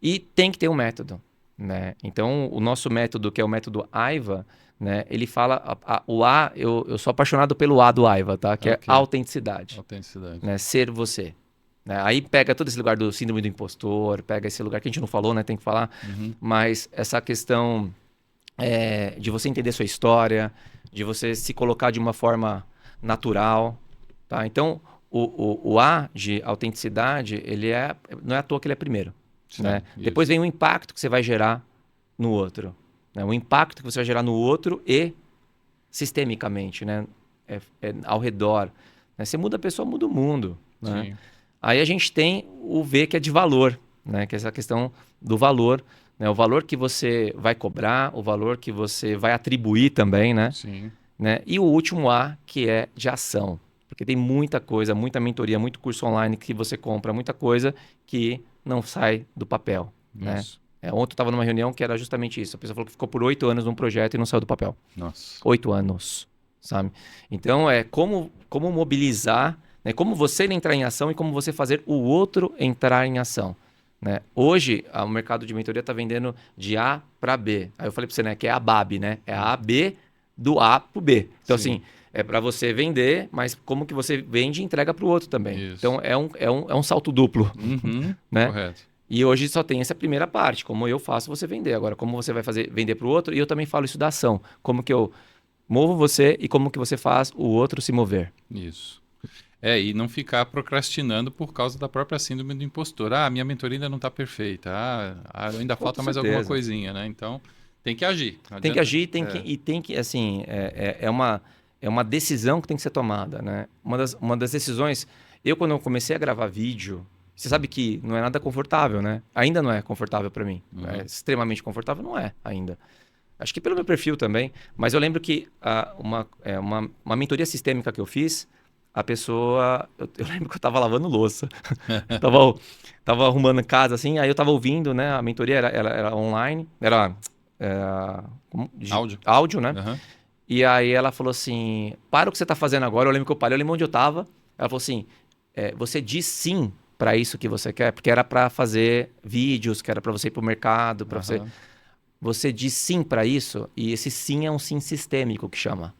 e tem que ter um método. Né? Então, o nosso método, que é o método AIVA, né? Ele fala, o A, eu sou apaixonado pelo A do AIVA, tá? Que é autenticidade. Autenticidade. Né? Ser você. Né? Aí pega todo esse lugar do síndrome do impostor, pega esse lugar que a gente não falou, né? Tem que falar. Uhum. Mas essa questão de você entender sua história, de você se colocar de uma forma natural, tá? Então, o A de autenticidade, não é à toa que ele é primeiro. Sim, né? Depois vem o impacto que você vai gerar no outro. Né? O impacto que você vai gerar no outro e sistemicamente, né? Ao redor. Né? Você muda a pessoa, muda o mundo. Né? Sim. Aí a gente tem o V, que é de valor, né? Que é essa questão do valor. Né? O valor que você vai cobrar, o valor que você vai atribuir também, né? Sim. Né? E o último A, que é de ação. Porque tem muita coisa, muita mentoria, muito curso online que você compra, muita coisa que não sai do papel. Né? Ontem eu estava numa reunião que era justamente isso. A pessoa falou que ficou por 8 anos num projeto e não saiu do papel. Nossa. 8 anos, sabe? Então, como mobilizar, né? Como você entrar em ação e como você fazer o outro entrar em ação. Né? Hoje, o mercado de mentoria está vendendo de A para B. Aí eu falei para você, né, que é a BAB, né? É a AB do A para o B. Então, Sim. assim, é para você vender, mas como que você vende e entrega para o outro também. Isso. Então, é um salto duplo. Uhum. Né? Correto. E hoje só tem essa primeira parte, como eu faço você vender. Agora, como você vai vender para o outro, e eu também falo isso da ação. Como que eu movo você e como que você faz o outro se mover. Isso. E não ficar procrastinando por causa da própria síndrome do impostor. Ah, minha mentoria ainda não está perfeita. Ainda falta mais alguma coisinha, né? Então, tem que agir. Tem que agir e tem que, assim, é uma decisão que tem que ser tomada, né? Uma das decisões... quando eu comecei a gravar vídeo, você sabe que não é nada confortável, né? Ainda não é confortável para mim. Uhum. É extremamente confortável, não é ainda. Acho que pelo meu perfil também. Mas eu lembro que uma mentoria sistêmica que eu fiz, a pessoa... Eu lembro que eu estava lavando louça. tava arrumando casa, assim, aí eu estava ouvindo, né? A mentoria era online, era áudio, né? Uhum. E aí ela falou assim, para o que você está fazendo agora. Eu lembro que eu parei, eu lembro onde eu estava. Ela falou assim, você diz sim para isso que você quer, porque era para fazer vídeos, que era para você ir para o mercado, para você... Você diz sim para isso, e esse sim é um sim sistêmico que chama.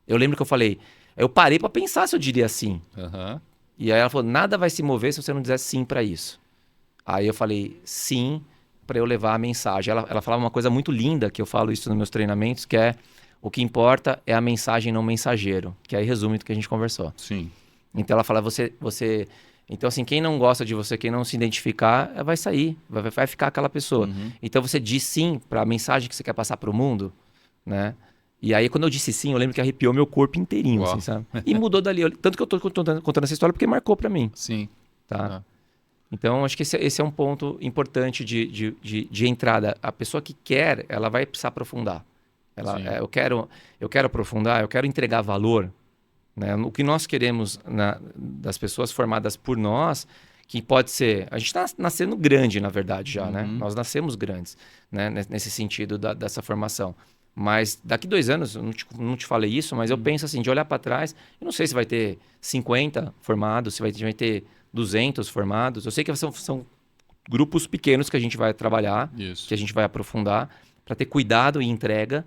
Eu lembro que eu falei, eu parei para pensar se eu diria sim. Uhum. E aí ela falou, nada vai se mover se você não dizer sim para isso. Aí eu falei, sim, para eu levar a mensagem. Ela falava uma coisa muito linda, que eu falo isso nos meus treinamentos, que é, o que importa é a mensagem, não o mensageiro. Que aí resume do que a gente conversou. Sim. Então ela fala, então, assim, quem não gosta de você, quem não se identificar, vai sair, vai ficar aquela pessoa. Uhum. Então, você diz sim para a mensagem que você quer passar para o mundo, né? E aí, quando eu disse sim, eu lembro que arrepiou meu corpo inteirinho, assim, sabe? E mudou dali. Tanto que eu tô contando essa história porque marcou para mim. Sim. Tá? Então, acho que esse é um ponto importante de entrada. A pessoa que quer, ela vai precisar aprofundar. Eu quero aprofundar, eu quero entregar valor. Né? O que nós queremos das pessoas formadas por nós, que pode ser... A gente está nascendo grande, na verdade, já. Né? Nós nascemos grandes, né? Nesse sentido dessa formação. Mas daqui 2 anos, eu não te falei isso, mas eu penso assim, de olhar para trás, eu não sei se vai ter 50 formados, se vai ter 200 formados. Eu sei que são grupos pequenos que a gente vai trabalhar, Isso. que a gente vai aprofundar, para ter cuidado e entrega,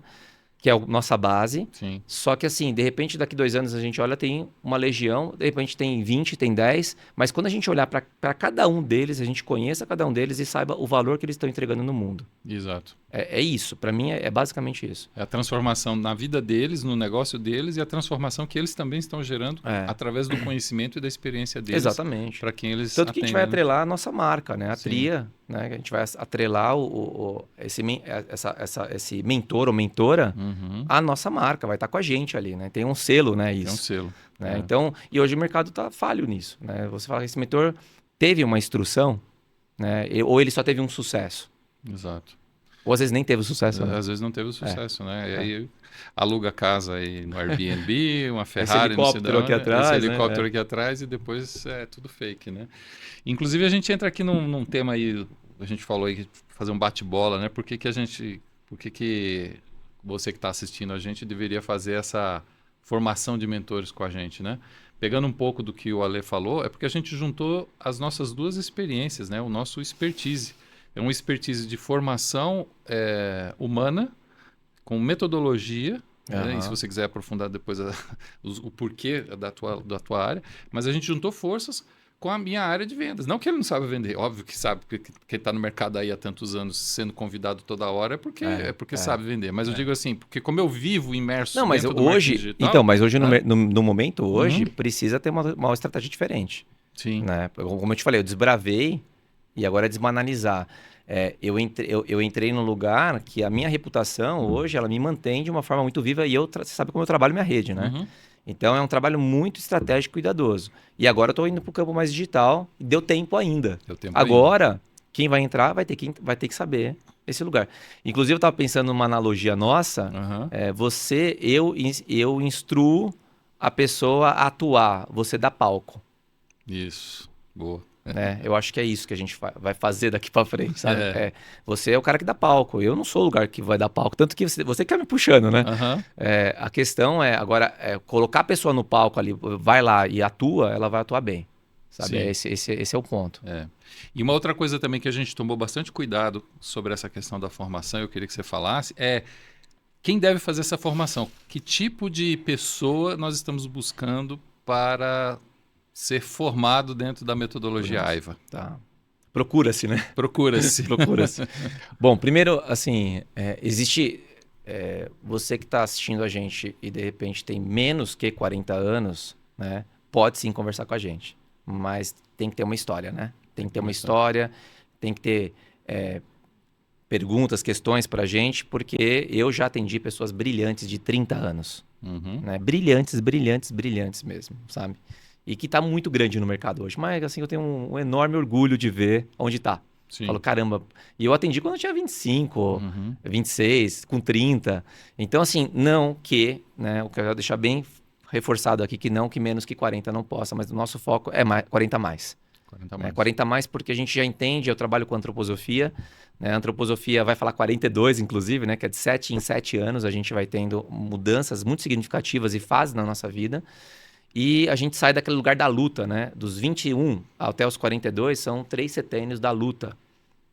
que é a nossa base. Sim. Só que assim, de repente, daqui 2 anos a gente olha, tem uma legião, de repente tem 20, tem 10, mas quando a gente olhar para cada um deles, a gente conheça cada um deles e saiba o valor que eles estão entregando no mundo. Exato. É isso, para mim é basicamente isso. É a transformação na vida deles, no negócio deles, e a transformação que eles também estão gerando através do conhecimento e da experiência deles. Exatamente. Para quem eles Tanto que a gente vai atendem, atrelar a nossa marca, né? A Sim. tria, né? A gente vai atrelar esse mentor ou mentora à nossa marca, vai estar com a gente ali, né? Tem um selo, né? Isso. Tem um selo. né? Então, e hoje o mercado está falho nisso, né? Você fala que esse mentor teve uma instrução, né? Ou ele só teve um sucesso. Exato. Ou às vezes nem teve sucesso, né? Às vezes não teve sucesso, né? E aí aluga a casa aí no Airbnb, uma Esse Ferrari, não sei de helicóptero aqui onde, atrás, esse né? helicóptero aqui atrás e depois é tudo fake, né? Inclusive a gente entra aqui num tema aí, a gente falou aí, fazer um bate-bola, né? Por que que você que está assistindo a gente deveria fazer essa formação de mentores com a gente, né? Pegando um pouco do que o Ale falou, é porque a gente juntou as nossas duas experiências, né? O nosso expertise. É um expertise de formação humana, com metodologia, né? E se você quiser aprofundar depois o porquê da tua área, mas a gente juntou forças com a minha área de vendas. Não que ele não sabe vender, óbvio que sabe, porque quem está no mercado aí há tantos anos sendo convidado toda hora é porque sabe vender. Mas eu digo assim, porque como eu vivo imerso não, mas dentro do hoje, marketing digital... então, mas hoje né? no momento hoje precisa ter uma estratégia diferente. Sim. Né? Como eu te falei, eu desbravei e agora é desbanalizar. Eu entrei num lugar que a minha reputação hoje ela me mantém de uma forma muito viva e você sabe como eu trabalho minha rede, né? Então é um trabalho muito estratégico e cuidadoso. E agora eu estou indo para o campo mais digital e deu tempo ainda. Agora, quem vai entrar vai ter que saber esse lugar. Inclusive, eu estava pensando numa analogia nossa. Eu instruo a pessoa a atuar, você dá palco. Isso, boa. Né? Eu acho que é isso que a gente vai fazer daqui para frente, sabe? Você é o cara que dá palco. Eu não sou o lugar que vai dar palco. Tanto que você que tá me puxando, né? A questão agora, colocar a pessoa no palco ali, vai lá e atua, ela vai atuar bem. Sabe? Esse é o ponto. E uma outra coisa também que a gente tomou bastante cuidado sobre essa questão da formação, eu queria que você falasse, quem deve fazer essa formação? Que tipo de pessoa nós estamos buscando para ser formado dentro da metodologia AIVA? Tá. Procura-se, né? Procura-se. Procura-se. Bom, primeiro, assim, existe... você que está assistindo a gente e de repente tem menos que 40 anos, né? Pode sim conversar com a gente. Mas tem que ter uma história, né? Tem que ter uma história, tem que ter perguntas, questões para a gente, porque eu já atendi pessoas brilhantes de 30 anos. Né? Brilhantes, brilhantes, brilhantes mesmo, sabe? E que está muito grande no mercado hoje. Mas assim, eu tenho um enorme orgulho de ver onde está. Falo, caramba. E eu atendi quando eu tinha 25, 26, com 30. Então, assim, não que, né? Eu quero deixar bem reforçado aqui que não que menos que 40 não possa, mas o nosso foco é 40 mais. 40 mais porque a gente já entende, eu trabalho com antroposofia. Né? A antroposofia vai falar 42, inclusive, né? Que é de 7 em 7 anos a gente vai tendo mudanças muito significativas e fases na nossa vida. E a gente sai daquele lugar da luta, né? Dos 21 até os 42 são 3 setênios da luta,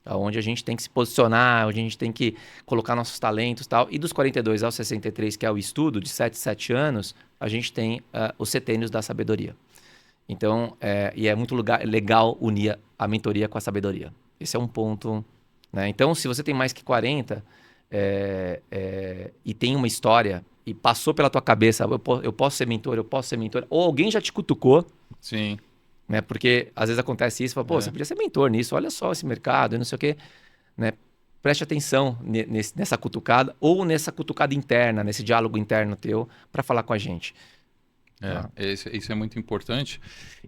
onde a gente tem que se posicionar, onde a gente tem que colocar nossos talentos e tal. E dos 42 aos 63, que é o estudo, de 7 anos, a gente tem os setênios da sabedoria. Então, e é muito legal unir a mentoria com a sabedoria. Esse é um ponto, né? Então, se você tem mais que 40 e tem uma história e passou pela tua cabeça, eu posso ser mentor, ou alguém já te cutucou. Sim. Né? Porque às vezes acontece isso, fala, pô, você podia ser mentor nisso, olha só esse mercado e não sei o quê. Né? Preste atenção nessa cutucada ou nessa cutucada interna, nesse diálogo interno teu para falar com a gente. Isso é muito importante.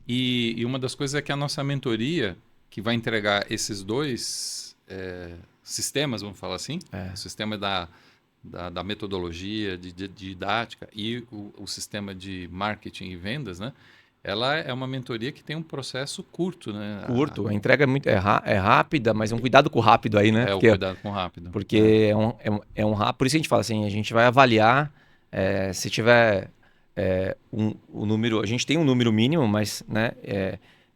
E uma das coisas é que a nossa mentoria, que vai entregar esses dois sistemas, vamos falar assim, o sistema da metodologia, de didática e o sistema de marketing e vendas, né? Ela é uma mentoria que tem um processo curto, né? Curto, a entrega é rápida, mas é um cuidado com o rápido aí, né? O cuidado com o rápido. Porque é um rápido. Por isso a gente fala assim, a gente vai avaliar se tiver o número... A gente tem um número mínimo, mas, né?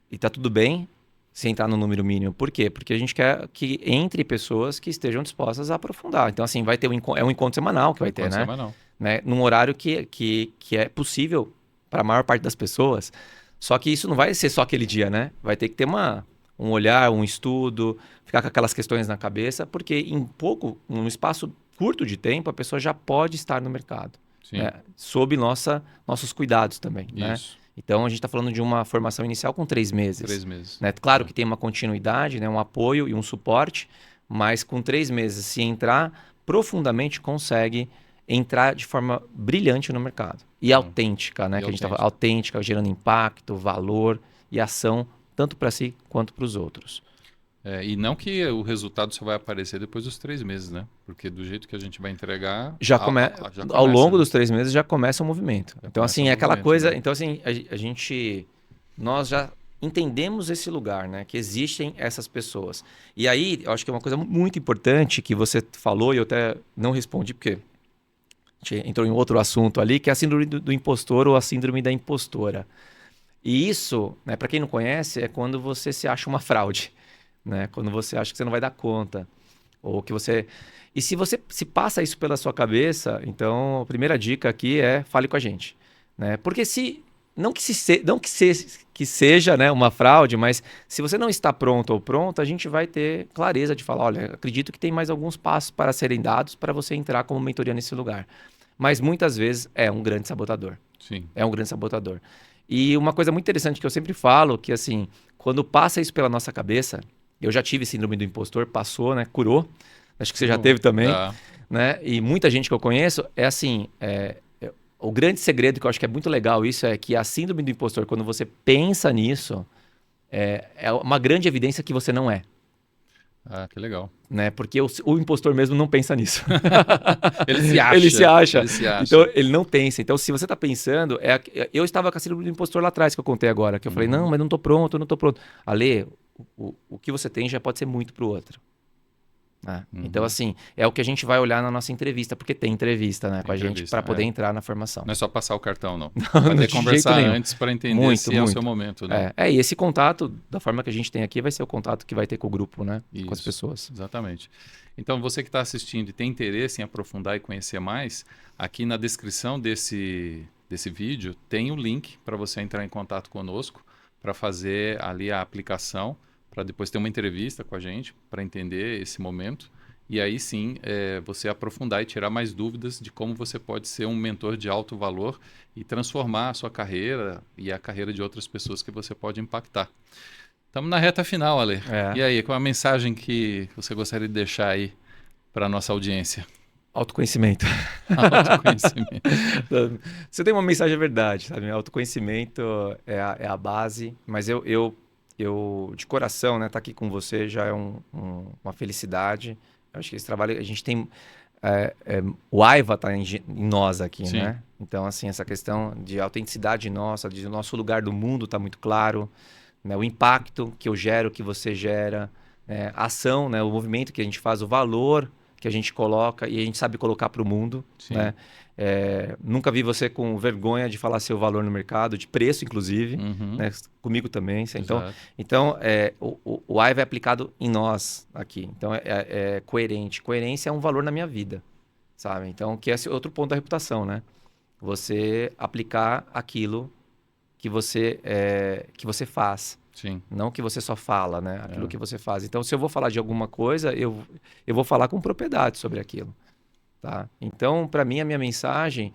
E tá tudo bem se entrar no número mínimo. Por quê? Porque a gente quer que entre pessoas que estejam dispostas a aprofundar. Então, assim, vai ter um encontro semanal que vai ter, né? Semanal. Né? Num horário que é possível para a maior parte das pessoas. Só que isso não vai ser só aquele dia, né? Vai ter que ter um olhar, um estudo, ficar com aquelas questões na cabeça, porque num espaço curto de tempo, a pessoa já pode estar no mercado. Né? Sob nossos cuidados também, né? Então, a gente está falando de uma formação inicial com 3 meses. 3 meses. Né? Claro que tem uma continuidade, né? Um apoio e um suporte, mas com 3 meses, se entrar profundamente, consegue entrar de forma brilhante no mercado. E autêntica, né? E Que a gente estava autêntica. autêntica, gerando impacto, valor e ação, tanto para si quanto para os outros. E não que o resultado só vai aparecer depois dos 3 meses, né? Porque do jeito que a gente vai entregar, Já já ao começa, longo né? dos 3 meses já começa o movimento. Já Então, começa o assim, é aquela movimento, coisa. né? Então, assim, nós já entendemos esse lugar, né? Que existem essas pessoas. E aí, eu acho que é uma coisa muito importante que você falou e eu até não respondi, porque a gente entrou em outro assunto ali, que é a síndrome do impostor ou a síndrome da impostora. E isso, né, para quem não conhece, é quando você se acha uma fraude, né? Quando você acha que você não vai dar conta, ou que você... E se você se passa isso pela sua cabeça, então a primeira dica aqui é fale com a gente, né? Porque se não que que seja, né, uma fraude, mas se você não está pronto ou pronta, a gente vai ter clareza de falar, olha, acredito que tem mais alguns passos para serem dados para você entrar como mentoria nesse lugar. Mas muitas vezes é um grande sabotador. Sim. É um grande sabotador. E uma coisa muito interessante que eu sempre falo, que assim, quando passa isso pela nossa cabeça, eu já tive síndrome do impostor, passou, né? Curou. Acho que você já teve também, Já. né? E muita gente que eu conheço é assim, o grande segredo que eu acho que é muito legal isso é que a síndrome do impostor, quando você pensa nisso, é uma grande evidência que você não é. Ah, que legal. Né? Porque o impostor mesmo não pensa nisso. Ele se Ele se acha. acha. Ele se Então, acha. ele não pensa. Então, se você está pensando... eu estava com a síndrome do impostor lá atrás, que eu contei agora. Que eu falei, não, Uhum. mas não estou pronto, eu não estou pronto. Ale, o que você tem já pode ser muito para o outro. Né? Então, Uhum. assim, é o que a gente vai olhar na nossa entrevista, porque tem entrevista, né, Tem com a gente entrevista. para poder entrar na formação. Não é só passar o cartão, não. Vai ter que De jeito conversar nenhum. antes para entender Muito, se é o seu muito. momento, né? E esse contato, da forma que a gente tem aqui, vai ser o contato que vai ter com o grupo, né? Com as Isso, pessoas. exatamente. Então, você que está assistindo e tem interesse em aprofundar e conhecer mais, aqui na descrição desse vídeo tem o link para você entrar em contato conosco, para fazer ali a aplicação, para depois ter uma entrevista com a gente, para entender esse momento. E aí sim, você aprofundar e tirar mais dúvidas de como você pode ser um mentor de alto valor e transformar a sua carreira e a carreira de outras pessoas que você pode impactar. Estamos na reta final, Ale. É. E aí, qual a mensagem que você gostaria de deixar aí para a nossa audiência? Autoconhecimento. Autoconhecimento. Você tem uma mensagem, é verdade, sabe? Autoconhecimento é a base, mas eu de coração, né, tá aqui com você já é uma felicidade. Eu acho que esse trabalho, a gente tem... o AIVA tá em nós aqui, Sim. né? Então, assim, essa questão de autenticidade nossa, de nosso lugar do mundo tá muito claro, né? O impacto que eu gero, que você gera, né? A ação, né? O movimento que a gente faz, o valor que a gente coloca e a gente sabe colocar para o mundo, Sim. né? Nunca vi você com vergonha de falar seu valor no mercado, de preço, inclusive, Uhum. né? Comigo também. Exato. Então o AIVA é aplicado em nós aqui. Então, é coerente. Coerência é um valor na minha vida, sabe? Então, que é esse outro ponto da reputação, né? Você aplicar aquilo que você faz. Sim. Não que você só fala, né? Aquilo que você faz. Então, se eu vou falar de alguma coisa, eu vou falar com propriedade sobre aquilo. Tá? Então, para mim, a minha mensagem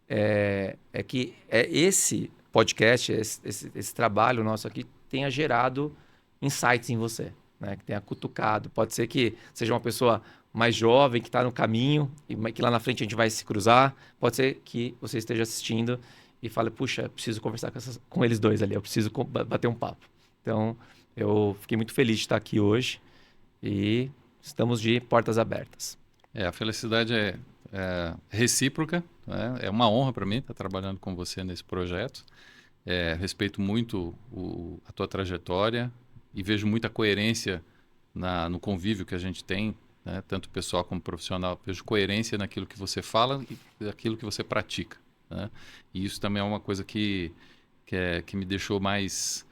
é que esse podcast, esse trabalho nosso aqui, tenha gerado insights em você, né? Que tenha cutucado. Pode ser que seja uma pessoa mais jovem, que está no caminho, e que lá na frente a gente vai se cruzar. Pode ser que você esteja assistindo e fale, puxa, preciso conversar com eles dois ali, eu preciso bater um papo. Então, eu fiquei muito feliz de estar aqui hoje e estamos de portas abertas. A felicidade é recíproca, né? É uma honra para mim estar trabalhando com você nesse projeto. Respeito muito a tua trajetória e vejo muita coerência no convívio que a gente tem, né? Tanto pessoal como profissional. Vejo coerência naquilo que você fala e naquilo que você pratica, né? E isso também é uma coisa que me deixou mais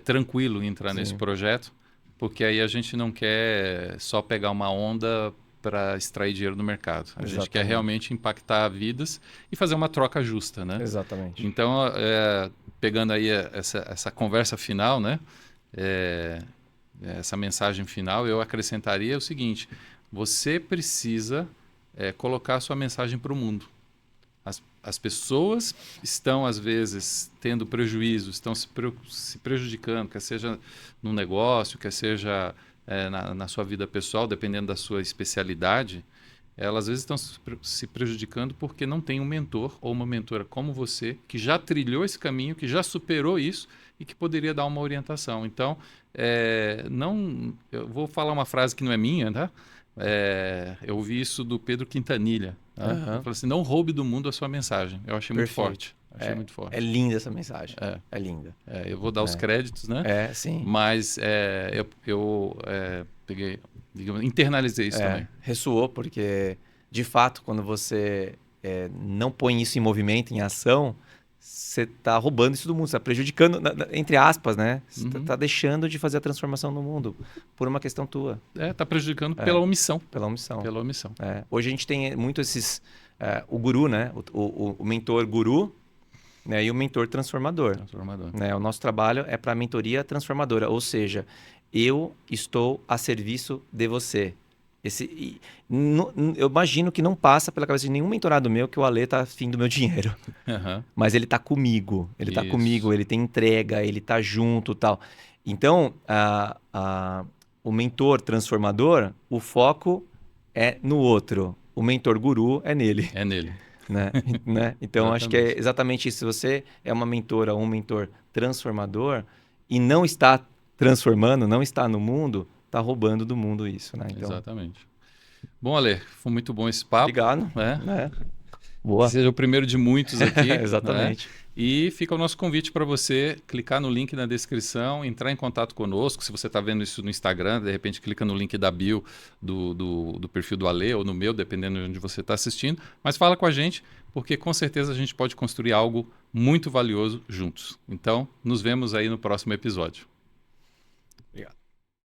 tranquilo em entrar Sim. nesse projeto, porque aí a gente não quer só pegar uma onda para extrair dinheiro do mercado. A gente quer realmente impactar vidas e fazer uma troca justa, né? Exatamente. Então, pegando aí essa conversa final, né? Essa mensagem final, eu acrescentaria o seguinte: você precisa colocar a sua mensagem para o mundo. As pessoas estão, às vezes, tendo prejuízo, estão se prejudicando, quer seja no negócio, quer seja na sua vida pessoal, dependendo da sua especialidade. elas às vezes estão se prejudicando porque não tem um mentor ou uma mentora como você, que já trilhou esse caminho, que já superou isso e que poderia dar uma orientação. Então, eu vou falar uma frase que não é minha, tá? Eu ouvi isso do Pedro Quintanilha. Tá? Ele falou assim, não roube do mundo a sua mensagem. Eu achei muito forte. Achei muito forte. É linda essa mensagem. É linda. Eu vou dar os créditos, né? Sim. Mas eu peguei, digamos, internalizei isso também. Ressoou, porque, de fato, quando você não põe isso em movimento, em ação, você está roubando isso do mundo, você está prejudicando, entre aspas, né? Você está deixando de fazer a transformação no mundo por uma questão tua. Está prejudicando pela omissão. Pela omissão. Pela omissão. Hoje a gente tem muito esses... o guru, né? O mentor guru, né? E o mentor transformador. Né? O nosso trabalho é para a mentoria transformadora, ou seja, eu estou a serviço de você. Eu imagino que não passa pela cabeça de nenhum mentorado meu que o Ale tá afim do meu dinheiro. Mas ele tá comigo. Ele tá comigo, ele tem entrega, ele tá junto e tal. Então, o mentor transformador, o foco é no outro. O mentor guru é nele. É nele. Né? Então, acho que é exatamente isso. Se você é uma mentora ou um mentor transformador e não está transformando, não está no mundo, está roubando do mundo isso, né? Então... Exatamente. Bom, Ale, foi muito bom esse papo. Obrigado. Boa. Que seja o primeiro de muitos aqui. Exatamente. Né? E fica o nosso convite para você clicar no link na descrição, entrar em contato conosco. Se você está vendo isso no Instagram, de repente clica no link da bio do perfil do Ale ou no meu, dependendo de onde você está assistindo. Mas fala com a gente, porque com certeza a gente pode construir algo muito valioso juntos. Então, nos vemos aí no próximo episódio. Obrigado.